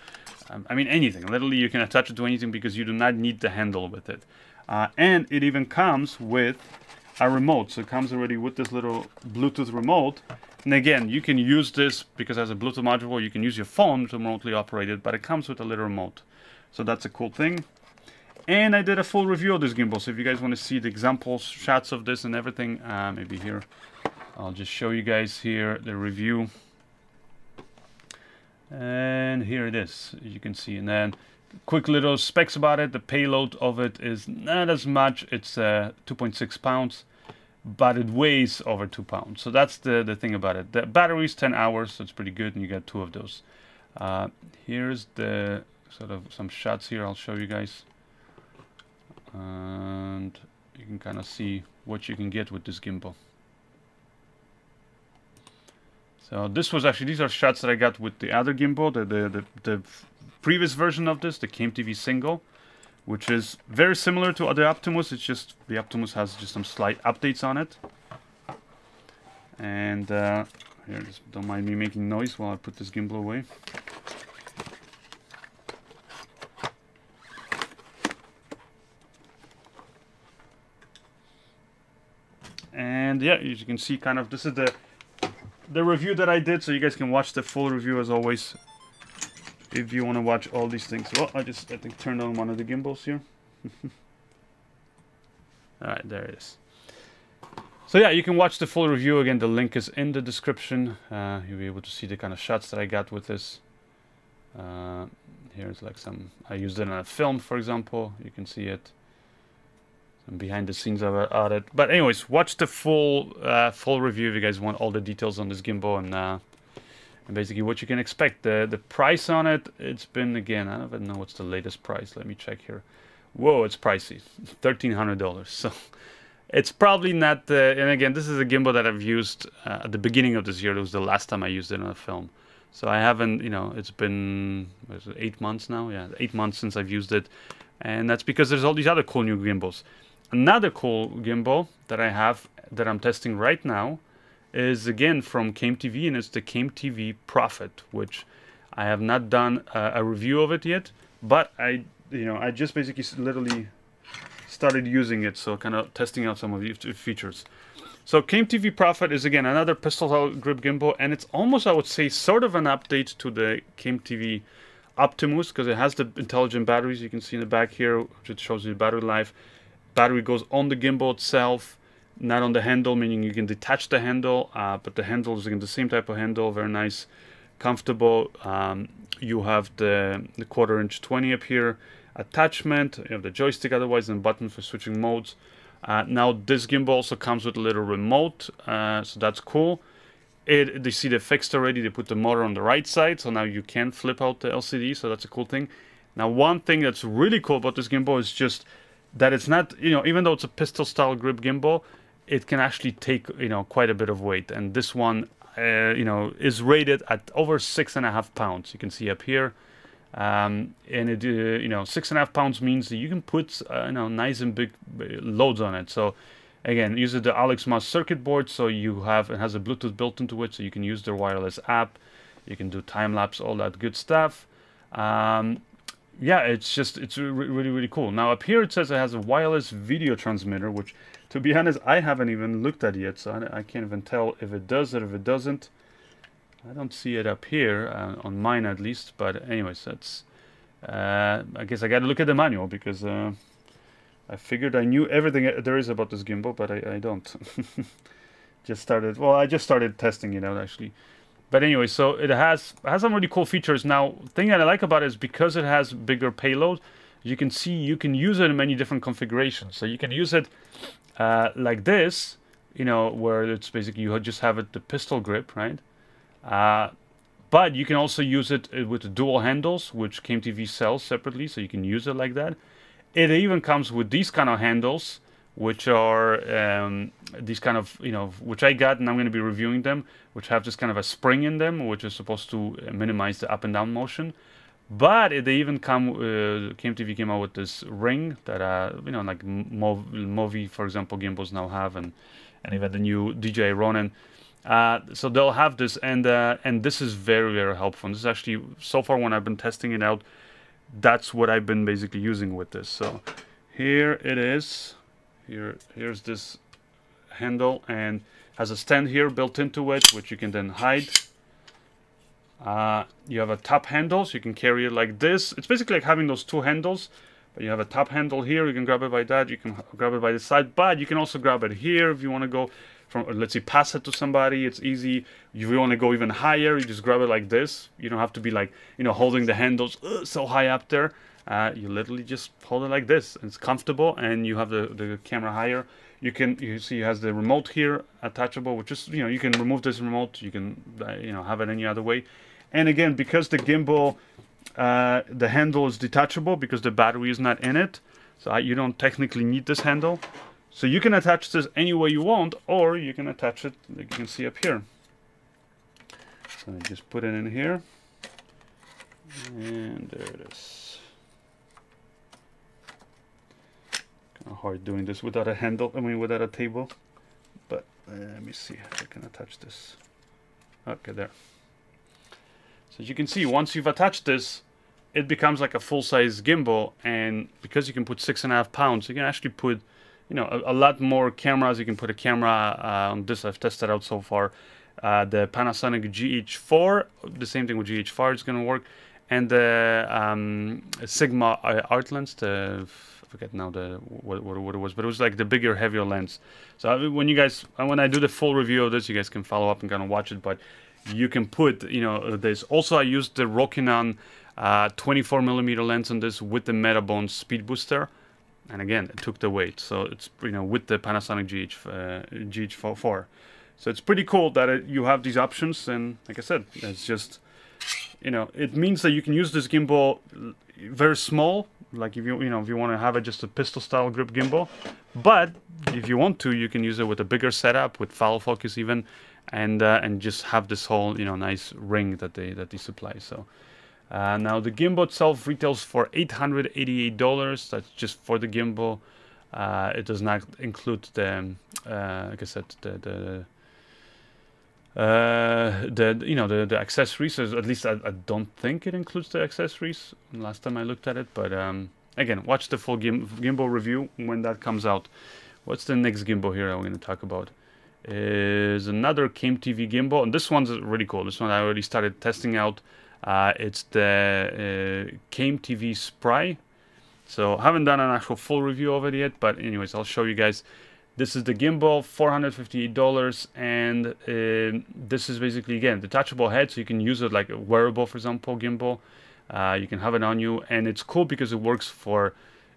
I mean, anything. Literally, you can attach it to anything because you do not need the handle with it. And it even comes with a remote. So it comes already with this little Bluetooth remote. And again, you can use this because it has a Bluetooth module. You can use your phone to remotely operate it, but it comes with a little remote. So that's a cool thing. And I did a full review of this gimbal. So if you guys want to see the examples, shots of this and everything, maybe here, I'll just show you guys here the review. And here it is, as you can see. And then quick little specs about it. The payload of it is not as much. It's 2.6 pounds, but it weighs over 2 pounds. So that's the thing about it. The battery is 10 hours, so it's pretty good, and you get 2 of those. Here's the sort of some shots here I'll show you guys. And you can kind of see what you can get with this gimbal. So this was actually, these are shots that I got with the other gimbal, the previous version of this, the Kmtv single, which is very similar to the Optimus. It's just the Optimus has just some slight updates on it. And here, just don't mind me making noise while I put this gimbal away. And yeah, as you can see, kind of, this is the review that I did, so you guys can watch the full review as always if you want to watch all these things. Well, I think turned on one of the gimbals here. Alright, there it is. So yeah, you can watch the full review. Again, the link is in the description. You'll be able to see the kind of shots that I got with this. Here's like some, I used it on a film, for example. You can see it. And behind the scenes of it. But anyways, watch the full review if you guys want all the details on this gimbal and basically what you can expect. The price on it, it's been, again, I don't even know what's the latest price. Let me check here. Whoa, it's pricey, $1,300. So it's probably not. And again, this is a gimbal that I've used at the beginning of this year. It was the last time I used it on a film. So I haven't, you know, it's been, what is it, 8 months now? Yeah, 8 months since I've used it, and that's because there's all these other cool new gimbals. Another cool gimbal that I have that I'm testing right now is again from Kmtv, and it's the Kmtv Prophet, which I have not done a review of it yet, but I just basically literally started using it, so kind of testing out some of the features. So Kmtv Prophet is again another pistol grip gimbal, and it's almost, I would say, sort of an update to the Kmtv Optimus because it has the intelligent batteries. You can see in the back here, which shows you the battery life. Battery goes on the gimbal itself, not on the handle, meaning you can detach the handle, but the handle is again the same type of handle, very nice comfortable. You have the 1/4" 20 up here, attachment, you have the joystick otherwise, and button for switching modes. Now this gimbal also comes with a little remote, so that's cool. They see the fixed already, they put the motor on the right side, so now you can flip out the LCD, so that's a cool thing. Now one thing that's really cool about this gimbal is just that it's not, even though it's a pistol style grip gimbal, it can actually take, quite a bit of weight. And this one, is rated at over 6.5 pounds. You can see up here. And it, 6.5 pounds means that you can put, nice and big loads on it. So again, uses the Alex Moss circuit board, so it has a Bluetooth built into it, so you can use their wireless app. You can do time lapse, all that good stuff. Yeah, it's really, really cool. Now up here it says it has a wireless video transmitter, which, to be honest, I haven't even looked at yet, so I can't even tell if it does it or if it doesn't. I don't see it up here, on mine at least, but anyways, that's... I guess I gotta look at the manual, because I figured I knew everything there is about this gimbal, but I don't. I just started testing it out, actually. But anyway, so it has some really cool features. Now, the thing that I like about it is because it has bigger payload, you can see you can use it in many different configurations. So you can use it like this, where it's basically you just have the pistol grip, right? But you can also use it with the dual handles, which Kmtv sells separately, so you can use it like that. It even comes with these kind of handles, which are these kind of, which I got, and I'm going to be reviewing them, which have this kind of a spring in them, which is supposed to minimize the up and down motion. But they even come, Kmtv came out with this ring that, like Movi, for example, gimbals now have, and even the new DJI Ronin. So they'll have this, and this is very, very helpful. And this is actually, so far when I've been testing it out, that's what I've been basically using with this. So here it is. Here's this handle, and has a stand here built into it, which you can then hide. You have a top handle, so you can carry it like this. It's basically like having those two handles, but you have a top handle here. You can grab it by that. You can grab it by the side, but you can also grab it here if you want to go from, let's say, pass it to somebody. It's easy. If you want to go even higher, you just grab it like this. You don't have to be like, holding the handles so high up there. You literally just hold it like this. It's comfortable, and you have the camera higher. You see it has the remote here attachable, which is, you can remove this remote. You can, have it any other way. And again, because the gimbal, the handle is detachable because the battery is not in it, so you don't technically need this handle. So you can attach this any way you want, or you can attach it, like you can see up here. So I just put it in here, and there it is. Kind of hard doing this without a handle, without a table. But let me see if I can attach this. Okay, there. So as you can see, once you've attached this, it becomes like a full-size gimbal, and because you can put 6.5 pounds, you can actually put, a lot more cameras. You can put a camera on this. I've tested out so far. The Panasonic GH4, the same thing with GH5 is going to work, and the Sigma art lens. I forget now what it was, but it was like the bigger, heavier lens. So when I do the full review of this, you guys can follow up and kind of watch it. But you can put, this. Also, I used the Rokinon 24mm lens on this with the Metabone speed booster. And again, it took the weight, so it's with the Panasonic GH4. So it's pretty cool that you have these options, and like I said, it's just it means that you can use this gimbal very small, like if you want to have it just a pistol style grip gimbal, but if you want to, you can use it with a bigger setup with foul focus even, and just have this whole nice ring that they supply. So. Now the gimbal itself retails for $888. That's just for the gimbal. It does not include the, like I said, the accessories. So at least I don't think it includes the accessories. Last time I looked at it, but again, watch the full gimbal review when that comes out. What's the next gimbal here I'm going to talk about? Is another Kmtv gimbal, and this one's really cool. This one I already started testing out. It's the Kmtv Sprite. So I haven't done an actual full review of it yet, but anyways, I'll show you guys. This is the gimbal, $458, and this is basically, again, detachable head, so you can use it like a wearable, for example, gimbal. You can have it on you, and it's cool because it works for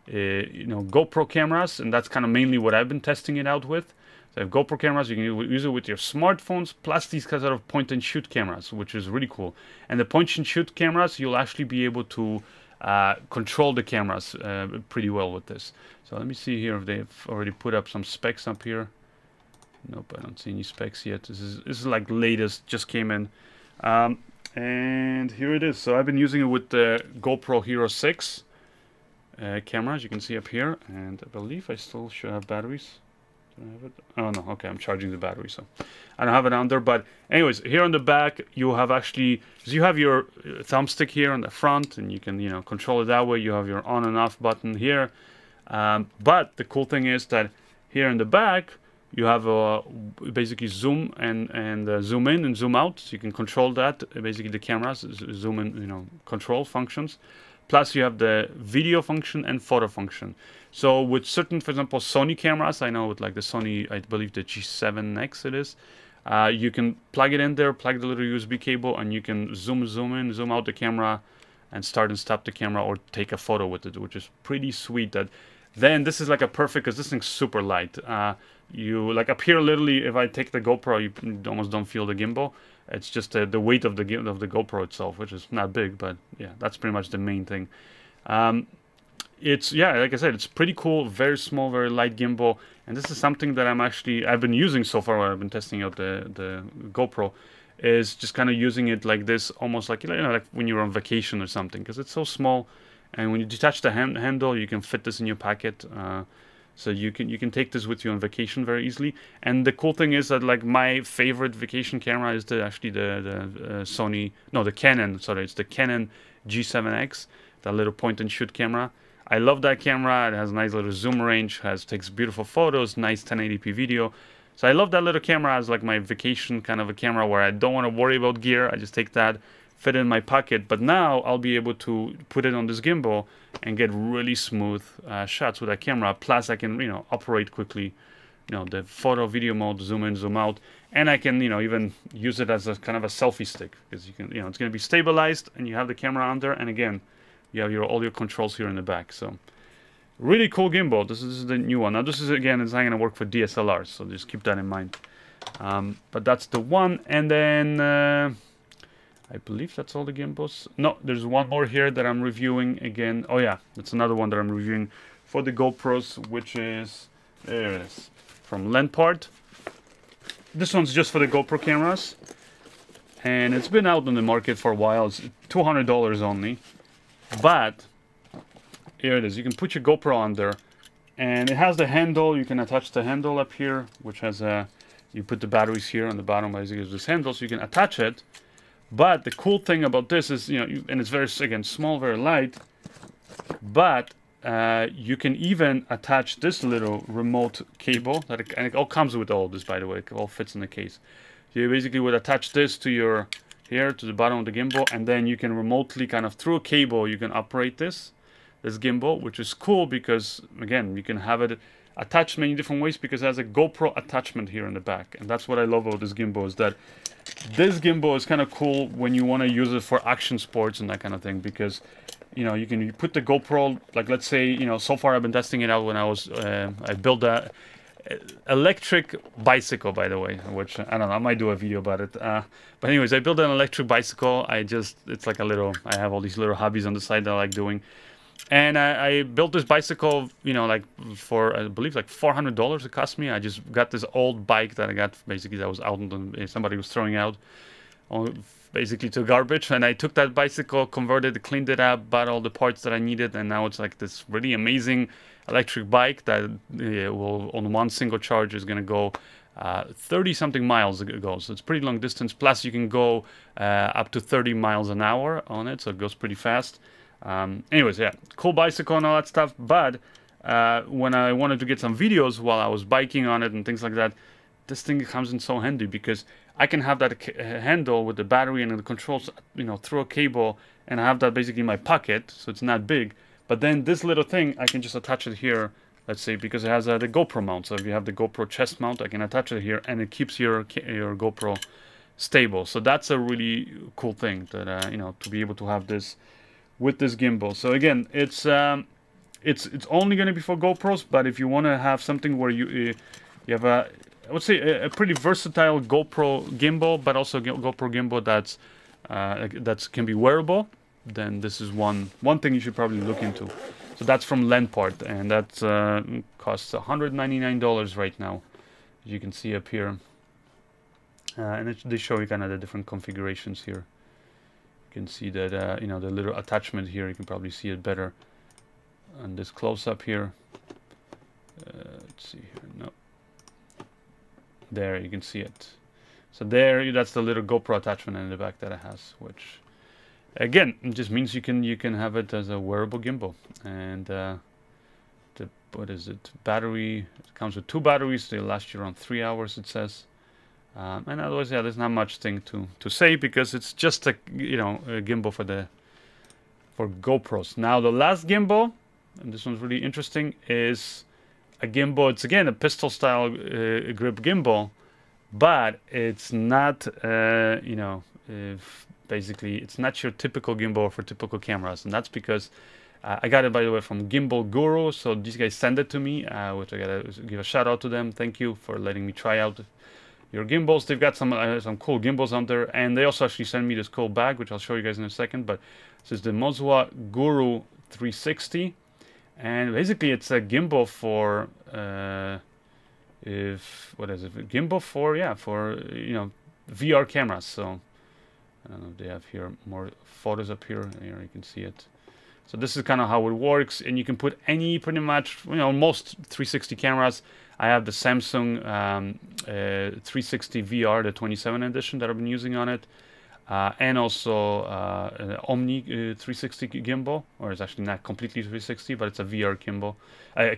you know, GoPro cameras, and that's kind of mainly what I've been testing it out with. So I have GoPro cameras, you can use it with your smartphones, plus these kind of point and shoot cameras, which is really cool. And the point and shoot cameras, you'll actually be able to control the cameras pretty well with this. So let me see here if they've already put up some specs up here. Nope, I don't see any specs yet. This is like latest, just came in. And here it is. So I've been using it with the GoPro Hero 6 camera, as you can see up here. And I believe I still should have batteries. Do I have it? Oh no, okay, I'm charging the battery, so I don't have it on there. But anyways, here on the back, you have actually, so you have your thumbstick here on the front, and you can, you know, control it that way. You have your on and off button here. But the cool thing is that here in the back, you have basically zoom and zoom in and zoom out. So you can control that. Basically, the cameras zoom in, you know, control functions. Plus, you have the video function and photo function. So with certain, for example, Sony cameras, I know with like the Sony, I believe the G7X it is, you can plug it in there, plug the little USB cable, and you can zoom in, zoom out the camera, and start and stop the camera, or take a photo with it, which is pretty sweet. That then this is like a perfect, because this thing's super light. You like up here, literally, if I take the GoPro, you almost don't feel the gimbal. It's just the weight of the GoPro itself, which is not big, but yeah, that's pretty much the main thing. It's, yeah, like I said, it's pretty cool, very small, very light gimbal, and this is something that I've been using so far when I've been testing out the GoPro, is just kind of using it like this, almost like, you know, like when you're on vacation or something, because it's so small, and when you detach the handle, you can fit this in your pocket. So you can take this with you on vacation very easily. And the cool thing is that, like, my favorite vacation camera is the Canon. Sorry, it's the Canon G7X, that little point and shoot camera. I love that camera. It has a nice little zoom range, takes beautiful photos, nice 1080p video. So I love that little camera as like my vacation kind of a camera where I don't want to worry about gear. I just take that, fit it in my pocket. But now I'll be able to put it on this gimbal and get really smooth shots with that camera. Plus I can, you know, operate quickly, you know, the photo video mode, zoom in, zoom out. And I can, you know, even use it as a kind of a selfie stick, because you can, you know, it's going to be stabilized and you have the camera on there. And again, you have all your controls here in the back. So really cool gimbal. This is the new one. Now this is, again, it's not going to work for DSLRs, so just keep that in mind. But that's the one. And then I believe that's all the gimbals. No, there's one more here that I'm reviewing again. Oh yeah, that's another one that I'm reviewing for the GoPros, which is, there it is, from Lanparte. This one's just for the GoPro cameras, and it's been out on the market for a while. It's $200 only. But here it is. You can put your GoPro on there, and it has the handle. You can attach the handle up here, which has a, you put the batteries here on the bottom. Basically, this handle, so you can attach it. But the cool thing about this is, you know, and it's very, again, small, very light. But you can even attach this little remote cable and it all comes with all this, by the way. It all fits in the case. So you basically would attach this to your, here to the bottom of the gimbal, and then you can remotely, kind of through a cable, you can operate this gimbal, which is cool because, again, you can have it attached many different ways because it has a GoPro attachment here in the back. And that's what I love about this gimbal, is that this gimbal is kind of cool when you want to use it for action sports and that kind of thing, because, you know, you put the GoPro, like, let's say, you know, so far I've been testing it out when I built a electric bicycle, by the way, which I don't know, I might do a video about it. But anyways, I built an electric bicycle. It's like a little, I have all these little hobbies on the side that I like doing. And I built this bicycle, you know, like for, I believe, like $400 it cost me. I just got this old bike that I got, basically, that was out, and somebody was throwing out, basically, to garbage. And I took that bicycle, converted it, cleaned it up, bought all the parts that I needed, and now it's like this really amazing electric bike that will, on one single charge, is going to go 30-something miles. It goes. So it's pretty long distance. Plus, you can go up to 30 miles an hour on it, so it goes pretty fast. Anyways, yeah, cool bicycle and all that stuff. But when I wanted to get some videos while I was biking on it and things like that, this thing comes in so handy because I can have that handle with the battery and the controls, you know, through a cable, and I have that basically in my pocket, so it's not big. But then this little thing, I can just attach it here let's say, because it has the GoPro mount. So if you have the GoPro chest mount, I can attach it here, and it keeps your GoPro stable. So that's a really cool thing, that you know, to be able to have this with this gimbal. So again, it's only going to be for GoPros, but if you want to have something where you have I would say a pretty versatile GoPro gimbal, but also GoPro gimbal that can be wearable, then this is one thing you should probably look into. So that's from Lanparte, and that costs $199 right now, as you can see up here. And they show you kind of the different configurations here. You can see that you know, the little attachment here. You can probably see it better on this close-up here. Let's see here. No. There, you can see it. So there, that's the little GoPro attachment in the back that it has, which again, it just means you can have it as a wearable gimbal. And what is it? Battery. It comes with 2 batteries. They last you around 3 hours, it says. And otherwise, yeah, there's not much thing to say, because it's just a, you know, a gimbal for GoPros. Now the last gimbal, and this one's really interesting, is a gimbal. It's again a pistol style grip gimbal, but it's not you know, basically it's not your typical gimbal for typical cameras, and that's because I got it, by the way, from Gimbal Guru. So these guys sent it to me, which I gotta give a shout out to them. Thank you for letting me try out your gimbals. They've got some cool gimbals out there, and they also actually sent me this cool bag, which I'll show you guys in a second. But this is the Moza Guru 360, and basically it's a gimbal for what is it? Gimbal for, yeah, for, you know, VR cameras. So I don't know if they have here more photos up here. Here you can see it. So this is kind of how it works, and you can put any, pretty much, you know, most 360 cameras. I have the Samsung 360 VR, the 27 edition that I've been using on it, and also an Omni 360 gimbal, or it's actually not completely 360, but it's a VR gimbal,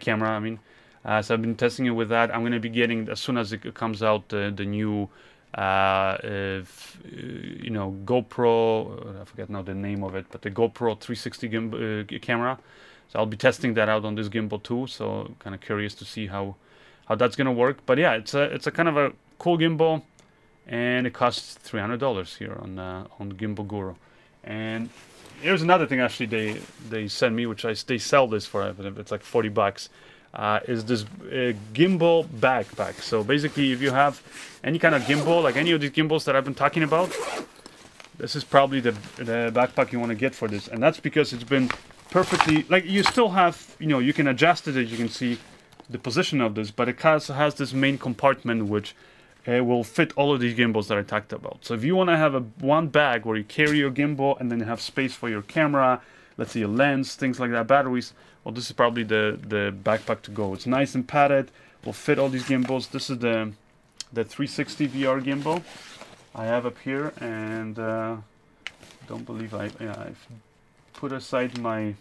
camera, I mean. So I've been testing it with that. I'm going to be getting, as soon as it comes out, the new, you know, GoPro, I forget now the name of it, but the GoPro 360 camera. So I'll be testing that out on this gimbal too. So kind of curious to see how that's gonna work. But yeah, it's a kind of a cool gimbal, and it costs $300 here on Gimbal Guru. And here's another thing actually they sent me, which they sell this for, but it's like $40. Is this Gimbal Backpack. So basically, if you have any kind of gimbal, like any of these gimbals that I've been talking about, this is probably the backpack you want to get for this. And that's because it's been perfectly, like, you still have, you know, you can adjust it, as you can see the position of this, but it also has this main compartment which will fit all of these gimbals that I talked about. So if you want to have one bag where you carry your gimbal and then you have space for your camera, let's say a lens, things like that, batteries, well, this is probably the backpack to go. It's nice and padded, will fit all these gimbals. This is the 360 VR gimbal I have up here, and don't believe I've put aside my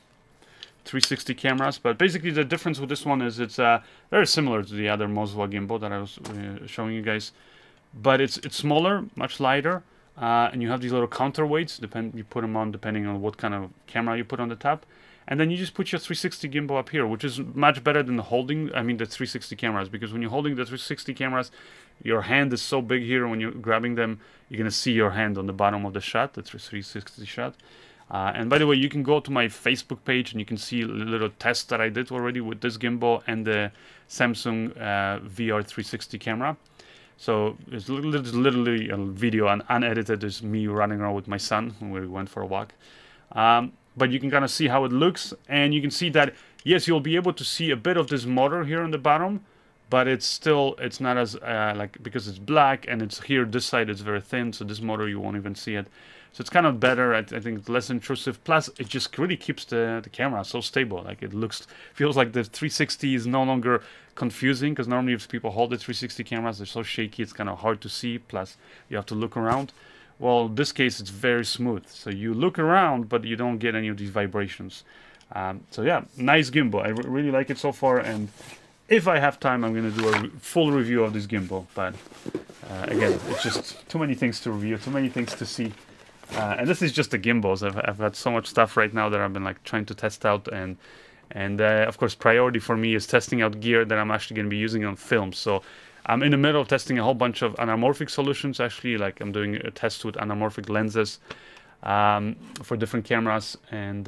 360 cameras, but basically the difference with this one is it's very similar to the other Moza gimbal that I was showing you guys, but it's smaller, much lighter, and you have these little counterweights. You put them on depending on what kind of camera you put on the top, and then you just put your 360 gimbal up here, which is much better than holding, I mean, the 360 cameras, because when you're holding the 360 cameras, your hand is so big here. When you're grabbing them, you're gonna see your hand on the bottom of the shot, the 360 shot. And by the way, you can go to my Facebook page and you can see a little test that I did already with this gimbal and the Samsung VR 360 camera. So it's literally a video, and unedited is me running around with my son when we went for a walk. But you can kind of see how it looks, and you can see that, yes, you'll be able to see a bit of this motor here on the bottom, but it's not as, like, because it's black and it's here, this side is very thin, so this motor, you won't even see it. So it's kind of better. I think it's less intrusive. Plus, it just really keeps the camera so stable. Like, it feels like the 360 is no longer confusing, because normally if people hold the 360 cameras, they're so shaky, it's kind of hard to see. Plus, you have to look around. Well, in this case, it's very smooth. So you look around, but you don't get any of these vibrations. So yeah, nice gimbal. I really like it so far. And if I have time, I'm going to do a full review of this gimbal. But again, it's just too many things to review, too many things to see. And this is just the gimbals. I've had so much stuff right now that I've been like trying to test out, and And of course, priority for me is testing out gear that I'm actually going to be using on film. So I'm in the middle of testing a whole bunch of anamorphic solutions, actually. Like I'm doing a test with anamorphic lenses for different cameras, and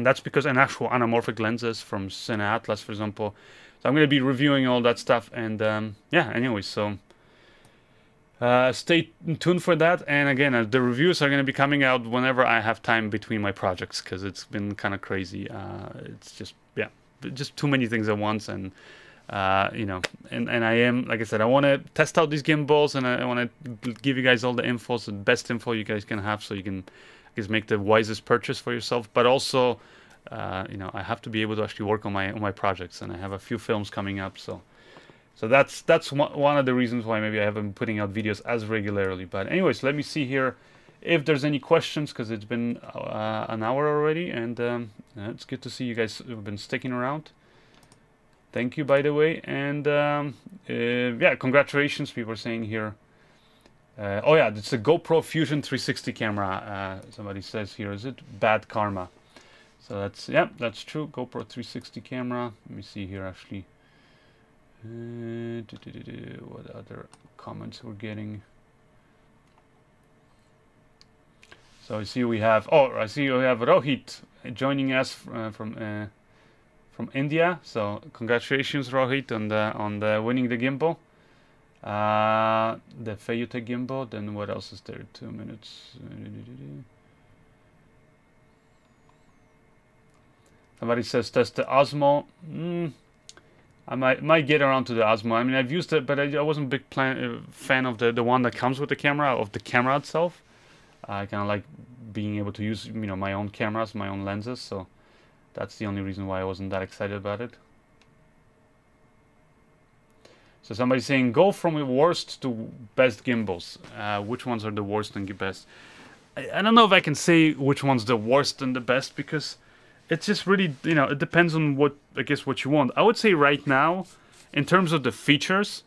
that's because an actual anamorphic lenses from Cine Atlas, for example. So I'm going to be reviewing all that stuff, and yeah, anyway, so stay tuned for that. And again, the reviews are going to be coming out whenever I have time between my projects, because it's been kind of crazy. It's just, yeah, just too many things at once, and you know, and I am, like I said, I want to test out these gimbals, and I want to give you guys all the info, so the best info you guys can have, so you can, I guess, make the wisest purchase for yourself. But also, you know, I have to be able to actually work on my projects, and I have a few films coming up, so that's one of the reasons why maybe I haven't been putting out videos as regularly. But anyways, let me see here if there's any questions, because it's been an hour already, and it's good to see you guys have been sticking around. Thank you, by the way, and yeah, congratulations, people are saying here. Oh yeah, it's a GoPro Fusion 360 camera. Somebody says here, is it bad karma? So that's, yeah, that's true. GoPro 360 camera. Let me see here, actually. What other comments we're getting? So I see we have, oh, I see we have Rohit joining us from India. So congratulations, Rohit, on the winning the gimbal, the Feiyu-Tech gimbal. Then what else is there? 2 minutes. Somebody says test the Osmo. I might get around to the Osmo. I mean, I've used it, but I wasn't a big fan of the one that comes with the camera, of the camera itself. I kind of like being able to use, you know, my own cameras, my own lenses. So that's the only reason why I wasn't that excited about it. So somebody's saying, go from the worst to best gimbals. Which ones are the worst and the best? I don't know if I can say which one's the worst and the best, because it's just really, you know, it depends on what, I guess, what you want. I would say right now, in terms of the features,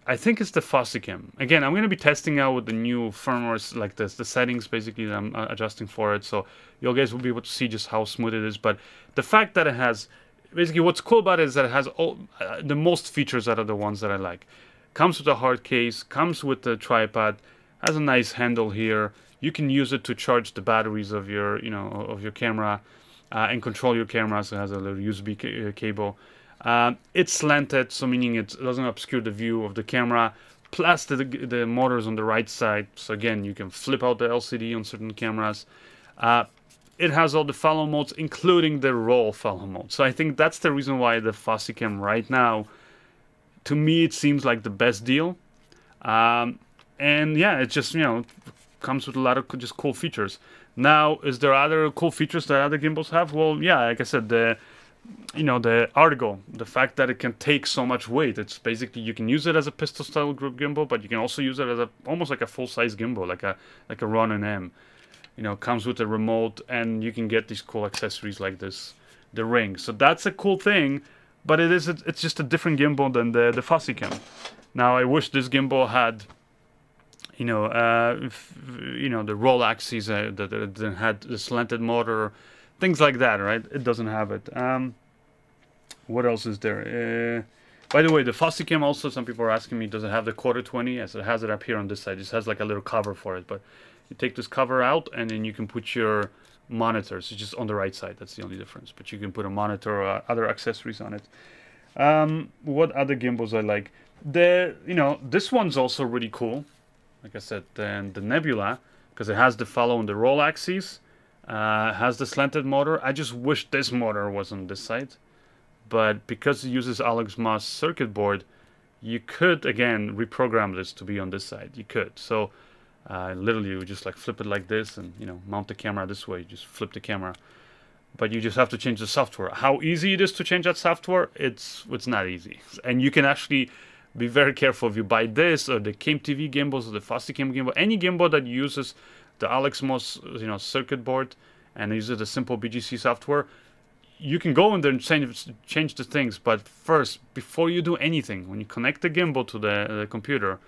I think it's the Fosi-Chem. Again, I'm going to be testing out with the new firmware, like the settings basically that I'm adjusting for it. So you guys will be able to see just how smooth it is. But the fact that it has, basically what's cool about it is that it has all the most features out of the ones that I like. Comes with a hard case, comes with the tripod, has a nice handle here. You can use it to charge the batteries of your, you know, of your camera. And control your camera, so it has a little USB cable. It's slanted, so meaning it doesn't obscure the view of the camera. Plus the motor's on the right side, so again, you can flip out the LCD on certain cameras. It has all the follow modes, including the roll follow mode. So I think that's the reason why the Fosi-Chem right now, to me, it seems like the best deal. And yeah, it just, you know, comes with a lot of just cool features. Now, is there other cool features that other gimbals have? Well, yeah, like I said, you know, the Argo, the fact that it can take so much weight. It's basically, you can use it as a pistol style group gimbal, but you can also use it as almost like a full size gimbal, like a Ronin M. You know, comes with a remote, and you can get these cool accessories like this, the ring. So that's a cool thing, but it's just a different gimbal than the Fosi-Chem. Now, I wish this gimbal had, you know, the roll axes that had the slanted motor, things like that, right? It doesn't have it. What else is there? By the way, the Fosi-Chem also, some people are asking me, does it have the Q20? Yes, it has it up here on this side. It just has like a little cover for it, but you take this cover out, and then you can put your monitors. It's just on the right side. That's the only difference. But you can put a monitor or other accessories on it. What other gimbals I like? You know, this one's also really cool. Like I said, then the Nebula, because it has the follow and the roll axes, has the slanted motor. I just wish this motor was on this side, but because it uses Alex Masz circuit board, you could again reprogram this to be on this side. You could. So literally, you would just like flip it like this, and you know, mount the camera this way. You just flip the camera, but you just have to change the software. How easy it is to change that software? It's not easy, and you can actually be very careful if you buy this or the Kmtv gimbals or the Fosi-Chem gimbal, any gimbal that uses the Alex Masz, you know, circuit board and uses the simple BGC software. You can go in there and change the things, but first, before you do anything, when you connect the gimbal to the computer,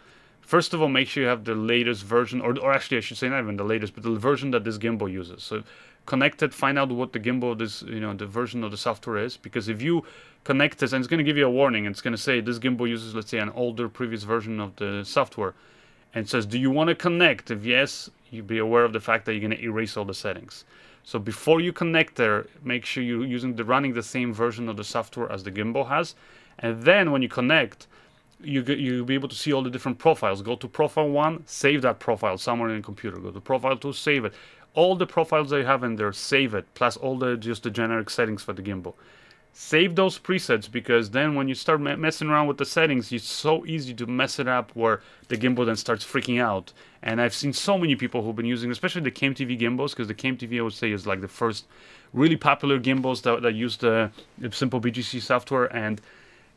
first of all, make sure you have the latest version, or actually I should say not even the latest, but the version that this gimbal uses. So connect it, find out what the gimbal, this, you know, the version of the software is, because if you connect this, and it's going to give you a warning, it's going to say this gimbal uses, let's say, an older previous version of the software, and it says, do you want to connect? If yes, you be aware of the fact that you're going to erase all the settings. So before you connect there, make sure you're running the same version of the software as the gimbal has, and then when you connect, you'll be able to see all the different profiles. Go to profile 1, save that profile somewhere in the computer. Go to profile 2, save it. All the profiles that you have in there, save it, plus all the just the generic settings for the gimbal. Save those presets, because then when you start messing around with the settings, it's so easy to mess it up where the gimbal then starts freaking out. And I've seen so many people who've been using, especially the Kmtv gimbals, because the Kmtv, I would say, is like the first really popular gimbals that use the simple BGC software, and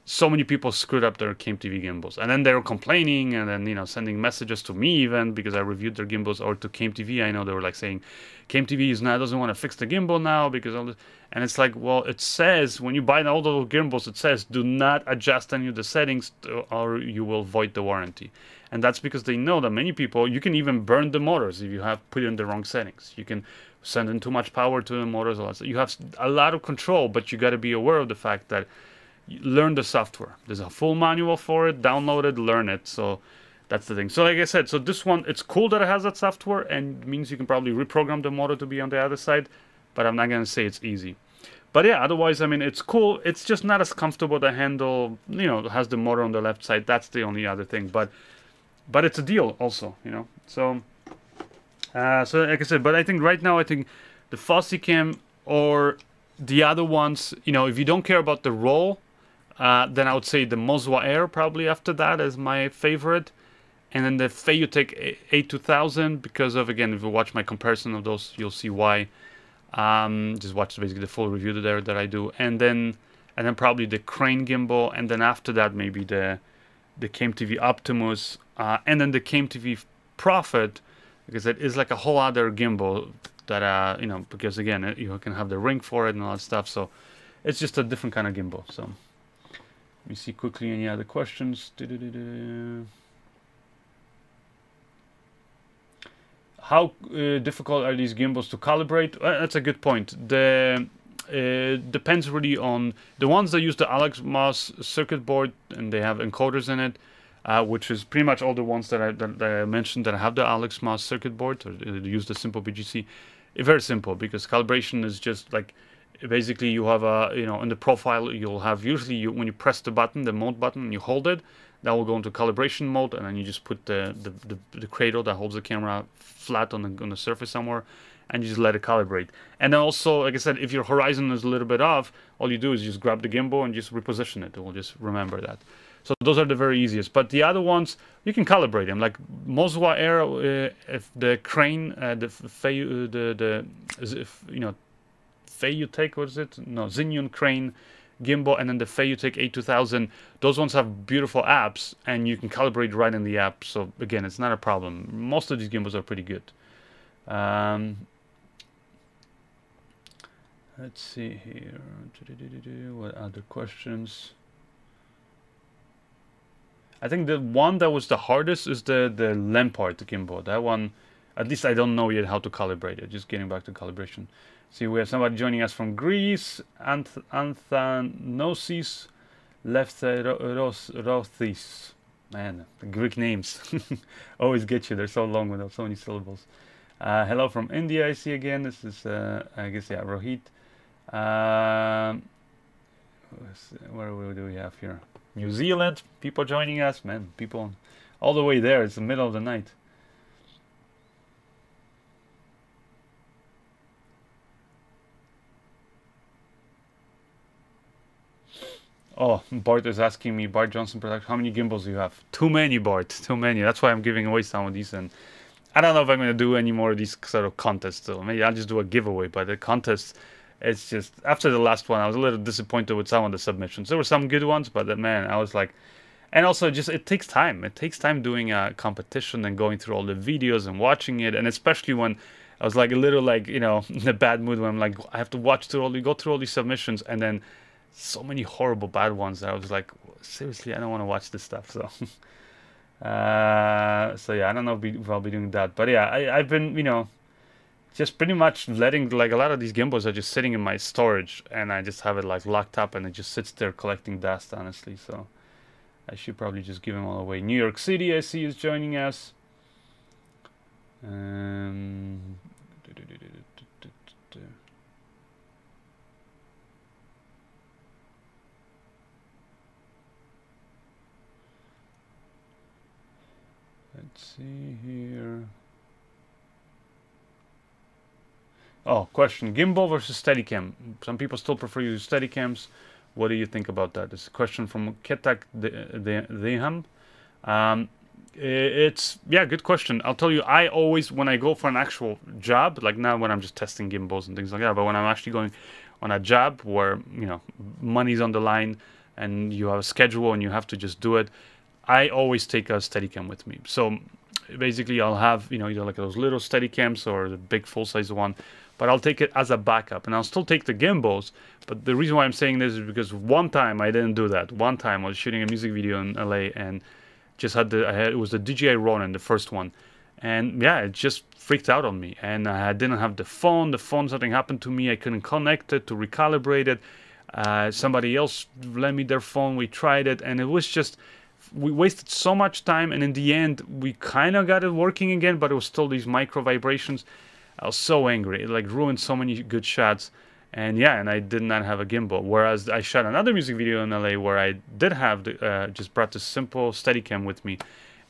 so many people screwed up their Kmtv gimbals, and then they were complaining, and then, you know, sending messages to me even because I reviewed their gimbals, or to Kmtv. I know they were like saying Kmtv doesn't want to fix the gimbal now because all this. And it's like, well, it says when you buy all those gimbals, it says do not adjust any of the settings or you will void the warranty. And that's because they know that many people, you can even burn the motors if you have put in the wrong settings. You can send in too much power to the motors. All that. You have a lot of control, but you got to be aware of the fact that learn the software. There's a full manual for it. Download it, learn it. So that's the thing. So like I said, so this one, it's cool that it has that software, and means you can probably reprogram the motor to be on the other side, but I'm not going to say it's easy. But yeah, otherwise, I mean, it's cool. It's just not as comfortable to handle, you know, it has the motor on the left side. That's the only other thing. But it's a deal also, you know. So, so like I said, but I think right now, I think the Fosi-Cam or the other ones, you know, if you don't care about the roll, then I would say the Moza Air probably after that is my favorite. And then the Feiyu-Tech A2000, because of, again, if you watch my comparison of those, you'll see why. Just watch basically the full review there that I do. And then probably the Crane gimbal. And then after that, maybe the Kmtv Optimus. And then the Kmtv Prophet, because it is like a whole other gimbal that, you know, because again, you can have the ring for it and all that stuff. So it's just a different kind of gimbal. So let me see quickly any other questions. How difficult are these gimbals to calibrate? That's a good point. Depends really on the ones that use the Alex masz circuit board, and they have encoders in it, which is pretty much all the ones that I mentioned that have the Alex masz circuit board, or use the simple BGC. Very simple, because calibration is just like, basically you have a, you know, in the profile you'll have, usually when you press the button, the mode button, and you hold it, that will go into calibration mode, and then you just put the cradle that holds the camera flat on the surface somewhere, and you just let it calibrate. And then also, like I said, if your horizon is a little bit off, all you do is just grab the gimbal and just reposition it. It will just remember that. So those are the very easiest. But the other ones, you can calibrate them. Like Moza Air, if the Crane, the Feiyu-Tech, what is it? No, Zhiyun Crane gimbal, and then the Feiyu-Tech A2000, those ones have beautiful apps, and you can calibrate right in the app. So again, it's not a problem. Most of these gimbals are pretty good. Let's see here. What other questions? I think the one that was the hardest is the Lanparte gimbal. That one, at least I don't know yet how to calibrate it. Just getting back to calibration. See, we have somebody joining us from Greece. Anthanosis Leftherothis. Man, the Greek names always get you. They're so long without so many syllables. Hello from India, I see again. This is, I guess, yeah, Rohit. Where do we have here? New Zealand, people joining us. Man, people all the way there. It's the middle of the night. Oh, Bart is asking me, Bart Johnson Production, how many gimbals do you have? Too many, Bart, too many. That's why I'm giving away some of these, and I don't know if I'm going to do any more of these sort of contests, so maybe I'll just do a giveaway. But the contests, it's just, after the last one, I was a little disappointed with some of the submissions. There were some good ones, but man, I was like, and also just, it takes time. It takes time doing a competition and going through all the videos and watching it, and especially when I was like a little, like, you know, in a bad mood when I'm like, I have to go through all these submissions, and then so many horrible bad ones that I was like, seriously, I don't want to watch this stuff. So so yeah, I don't know if I'll be doing that, but yeah, I've been, you know, just pretty much letting, like, a lot of these gimbals are just sitting in my storage, and I just have it like locked up, and it just sits there collecting dust, honestly. So I should probably just give them all away. New York City, I see, is joining us. Let's see here. Oh, question. Gimbal versus Steadicam. Some people still prefer to use Steadicams. What do you think about that? It's a question from Ketak Deham. It's, yeah, good question. I'll tell you, I always, when I go for an actual job, like now when I'm just testing gimbals and things like that, but when I'm actually going on a job where, you know, money's on the line and you have a schedule and you have to just do it, I always take a Steadicam with me. So basically I'll have, you know, either like those little Steadicams or the big full-size one, but I'll take it as a backup, and I'll still take the gimbals. But the reason why I'm saying this is because one time I didn't do that. One time I was shooting a music video in LA and just had it was the DJI Ronin, the first one, and yeah, it just freaked out on me, and I didn't have the phone. Something happened to me. I couldn't connect it to recalibrate it. Somebody else lent me their phone. We tried it, and it was just, we wasted so much time, and in the end we kind of got it working again, but it was still these micro vibrations. I was so angry. It like ruined so many good shots. And yeah, and I did not have a gimbal. Whereas I shot another music video in LA where I did have just brought this simple Steadicam with me.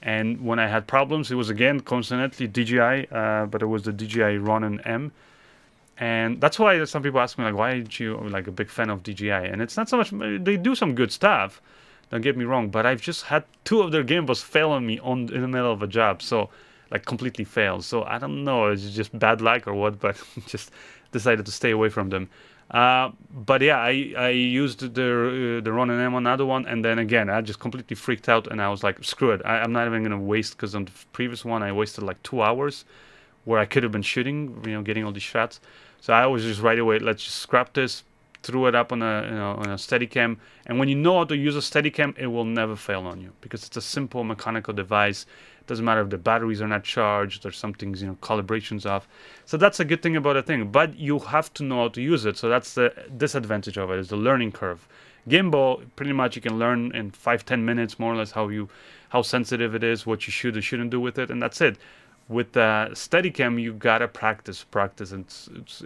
And when I had problems, it was again coincidentally DJI, but it was the DJI Ronin M. And that's why some people ask me, like, why aren't you like a big fan of DJI? And it's not so much, they do some good stuff, don't get me wrong, but I've just had 2 of their gimbals fail on me in the middle of a job. So like completely failed. So I don't know, it's just bad luck or what, but just decided to stay away from them. But yeah, I used the Ronin M on another one, and then again I just completely freaked out, and I was like, screw it, I'm not even gonna waste, because on the previous one I wasted like 2 hours where I could have been shooting, you know, getting all these shots. So I was just right away, let's just scrap this, threw it up on a, you know, on a Steadicam. And when you know how to use a Steadicam, it will never fail on you, because it's a simple mechanical device. Doesn't matter if the batteries are not charged or something's, you know, calibration's off. So that's a good thing about a thing, but you have to know how to use it. So that's the disadvantage of it, is the learning curve. Gimbal, pretty much you can learn in 5-10 minutes more or less how sensitive it is, what you should or shouldn't do with it, and that's it. With Steadicam, you gotta practice, and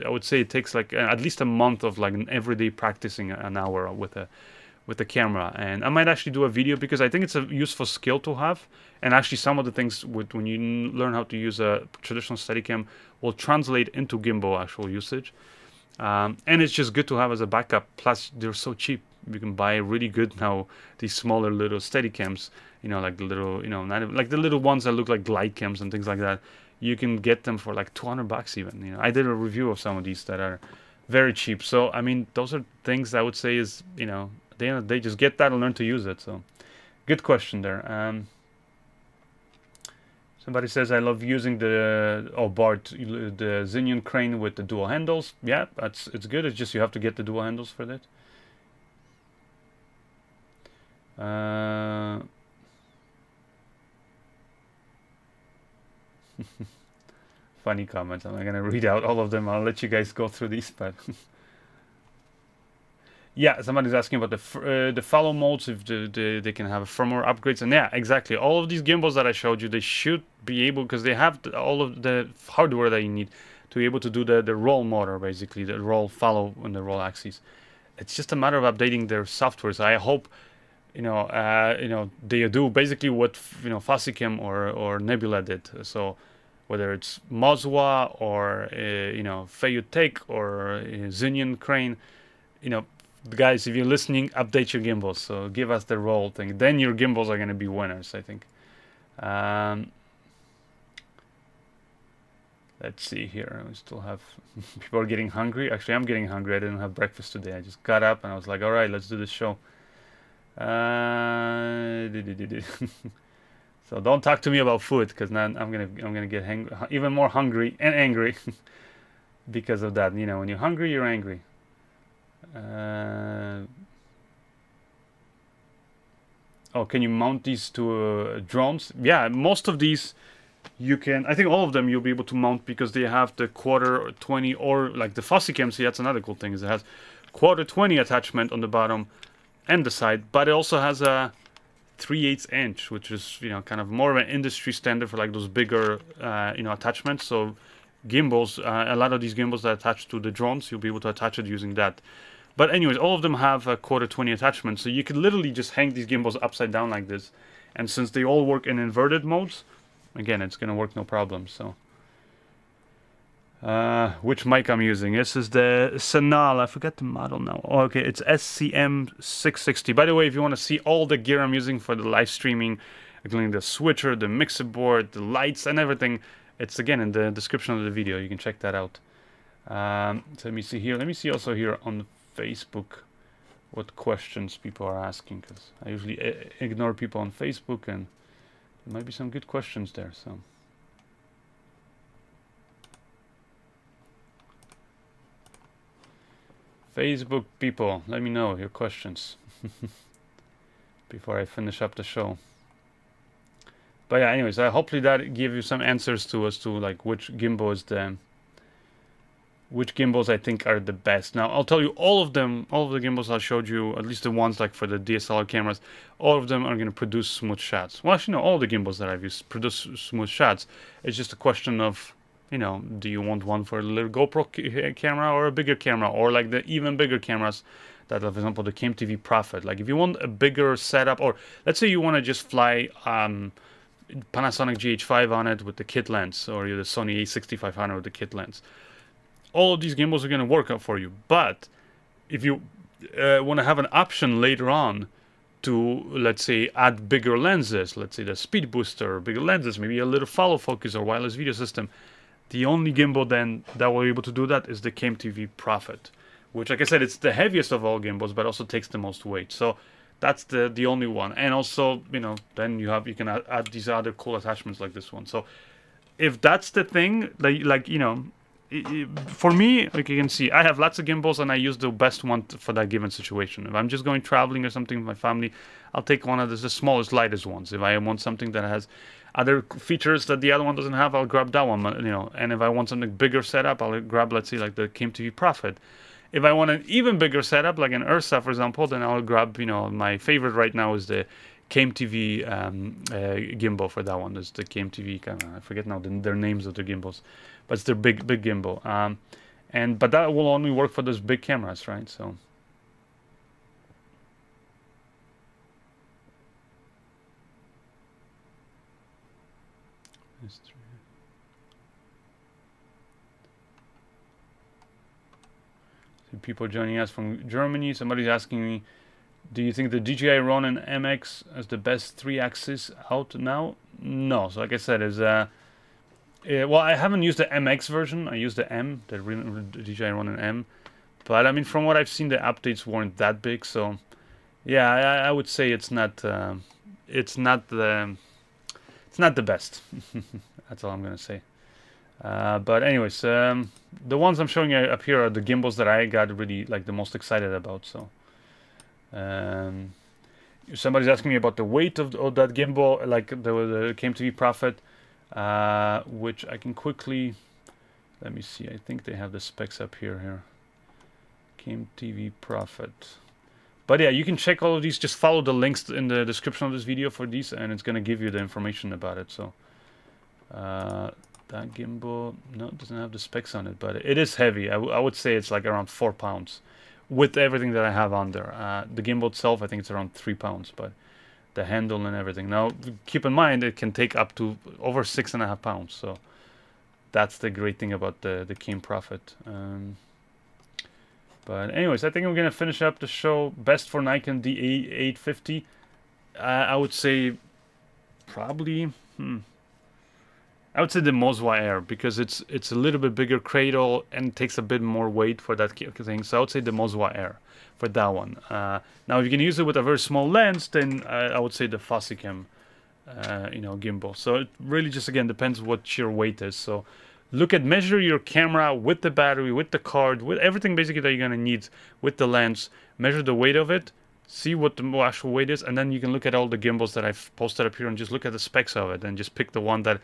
I would say it takes like at least a month of like an everyday practicing an hour with the camera. And I might actually do a video, because I think it's a useful skill to have. And actually some of the things when you learn how to use a traditional Steadicam will translate into gimbal actual usage. And it's just good to have as a backup. Plus they're so cheap. You can buy really good now, these smaller little Steadicams, you know, like the little, you know, not even, like the little ones that look like glide cams and things like that. You can get them for like $200 even. You know, I did a review of some of these that are very cheap. So I mean, those are things I would say is, you know, at the end of the day, just get that and learn to use it. So good question there. Somebody says, I love using the, oh, Bart, the Zhiyun crane with the dual handles. Yeah, it's good. It's just you have to get the dual handles for that. Funny comments. I'm not gonna read out all of them. I'll let you guys go through these, but yeah, somebody's asking about the follow modes, if they can have firmware upgrades. And yeah, exactly, all of these gimbals that I showed you, they should be able, because they have all of the hardware that you need to be able to do the roll motor, basically the roll follow on the roll axis. It's just a matter of updating their software. So I hope, you know, they do basically what, you know, Fosi-Tech or Nebula did. So whether it's Moza or you know, Feiyu-Tech or Zhiyun crane, you know, guys, if you're listening, update your gimbals. So give us the roll thing. Then your gimbals are going to be winners, I think. Let's see here. We still have people are getting hungry. Actually, I'm getting hungry. I didn't have breakfast today. I just got up and I was like, all right, let's do this show. So don't talk to me about food, because now I'm gonna get even more hungry and angry because of that. You know, when you're hungry, you're angry. Oh, can you mount these to drones? Yeah, most of these you can, I think all of them you'll be able to mount because they have the 1/4, 20, or like the Fosi-Cam. See, that's another cool thing, is it has 1/4, 20 attachment on the bottom and the side, but it also has a 3/8 inch, which is, you know, kind of more of an industry standard for like those bigger, you know, attachments. So gimbals, a lot of these gimbals that attach to the drones, you'll be able to attach it using that. But anyways, all of them have a 1/4, 20 attachment, so you could literally just hang these gimbals upside down like this. And since they all work in inverted modes, again, it's gonna work no problem. So which mic I'm using? This is the Senal. I forgot the model now. Oh, okay, it's SCM660. By the way, if you want to see all the gear I'm using for the live streaming, including the switcher, the mixer board, the lights, and everything, it's again in the description of the video. You can check that out. So let me see here. Let me see also here on Facebook what questions people are asking, because I usually ignore people on Facebook, and there might be some good questions there. So. Facebook people, let me know your questions before I finish up the show. But yeah, anyways, hopefully that gave you some answers to as to like which gimbal is which gimbals I think are the best. Now I'll tell you, all of them, all of the gimbals I showed you, at least the ones like for the DSLR cameras, all of them are going to produce smooth shots. Well, actually no, all the gimbals that I've used produce smooth shots. It's just a question of, you know, do you want one for a little GoPro camera or a bigger camera, or like the even bigger cameras that, for example, the Kmtv Prophet. Like if you want a bigger setup, or let's say you want to just fly Panasonic GH5 on it with the kit lens, or the Sony A6500 with the kit lens. All of these gimbals are going to work out for you. But if you want to have an option later on to, let's say, add bigger lenses, let's say the speed booster, bigger lenses, maybe a little follow focus or wireless video system, the only gimbal then that will be able to do that is the Kmtv Prophet, which, like I said, it's the heaviest of all gimbals, but also takes the most weight. So that's the only one. And also, you know, then you can add these other cool attachments like this one. So if that's the thing, like you know, for me, like you can see, I have lots of gimbals and I use the best one for that given situation. If I'm just going traveling or something with my family, I'll take one of the smallest, lightest ones. If I want something that has other features that the other one doesn't have, I'll grab that one, you know. And if I want something bigger setup, I'll grab, let's say, like the Kmtv Prophet. If I want an even bigger setup, like an Ursa, for example, then I'll grab, you know, my favorite right now is the Kmtv gimbal for that one. It's the Kmtv, I forget now their names of the gimbals, but it's their big gimbal. But that will only work for those big cameras, right? So. People joining us from Germany. Somebody's asking me, do you think the DJI Ronin MX is the best 3-axis out now? No. So like I said, is well, I haven't used the MX version. I used the M, the DJI Ronin M. But I mean, from what I've seen, the updates weren't that big. So yeah, I would say it's not the best. That's all I'm gonna say. But anyways, the ones I'm showing you up here are the gimbals that I got really like the most excited about. So somebody's asking me about the weight of that gimbal, like the Kmtv Prophet, which I can quickly, let me see, I think they have the specs up here. Kmtv Prophet. But yeah, you can check all of these. Just follow the links in the description of this video for these, and it's going to give you the information about it. So that gimbal, no, it doesn't have the specs on it, but it is heavy. I would say it's like around 4 pounds with everything that I have on there. The gimbal itself, I think it's around 3 pounds, but the handle and everything. Now, keep in mind, it can take up to over 6.5 pounds. So that's the great thing about the Kmtv Prophet. But anyways, I think I'm going to finish up the show. Best for Nikon D850. I would say probably... I would say the Moza Air, because it's a little bit bigger cradle and takes a bit more weight for that thing. So I would say the Moza Air for that one. Now, if you can use it with a very small lens, then I would say the Fosi-Tech, you know, gimbal. So it really just, again, depends what your weight is. So measure your camera with the battery, with the card, with everything basically that you're going to need with the lens. Measure the weight of it. See what the actual weight is, and then you can look at all the gimbals that I've posted up here and just look at the specs of it and just pick the one that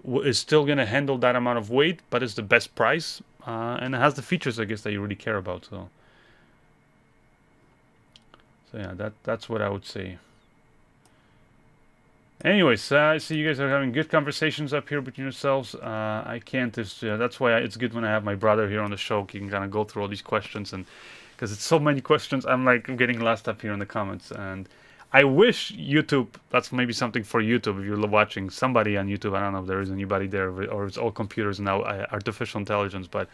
is still going to handle that amount of weight, but it's the best price, and it has the features, I guess, that you really care about. So yeah, that's what I would say. Anyways, I see you guys are having good conversations up here between yourselves. I can't. That's why it's good when I have my brother here on the show. He can kind of go through all these questions, and because it's so many questions, I'm getting lost up here in the comments. And I wish YouTube. That's maybe something for YouTube if you're watching somebody on YouTube. I don't know if there is anybody there, or it's all computers now, artificial intelligence, but.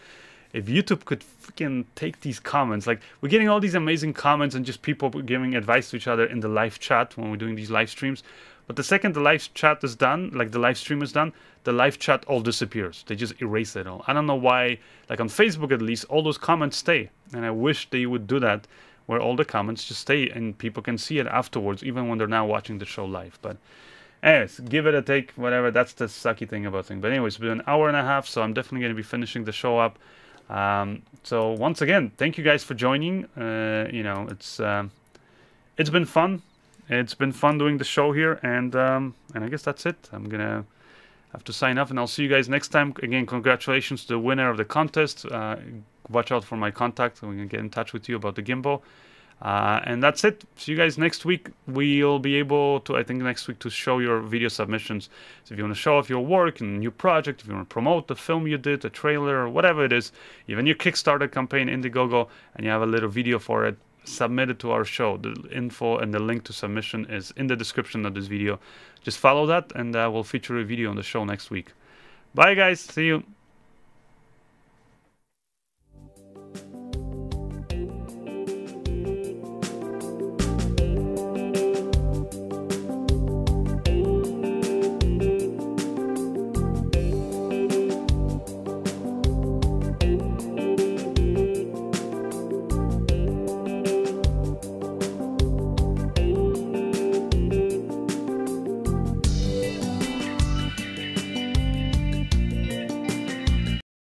If YouTube could freaking take these comments, like we're getting all these amazing comments and just people giving advice to each other in the live chat when we're doing these live streams. But the second the live chat is done, like the live stream is done, the live chat all disappears. They just erase it all. I don't know why, like on Facebook at least, all those comments stay. And I wish they would do that, where all the comments just stay and people can see it afterwards, even when they're now watching the show live. But anyways, give it a take, whatever. That's the sucky thing about things. But anyways, it's been an hour and a half, so I'm definitely going to be finishing the show up. So once again, thank you guys for joining. You know, it's been fun. It's been fun doing the show here, and I guess that's it. I'm gonna have to sign off, and I'll see you guys next time. Again, congratulations to the winner of the contest. Watch out for my contact, so we can get in touch with you about the gimbal. And that's it. See you guys next week. We'll be able to, I think, next week to show your video submissions. So if you want to show off your work and new project, if you want to promote the film you did, a trailer, or whatever it is, even your Kickstarter campaign, Indiegogo, and you have a little video for it, submit it to our show. The info and the link to submission is in the description of this video. Just follow that, and we'll feature a video on the show next week. Bye, guys. See you.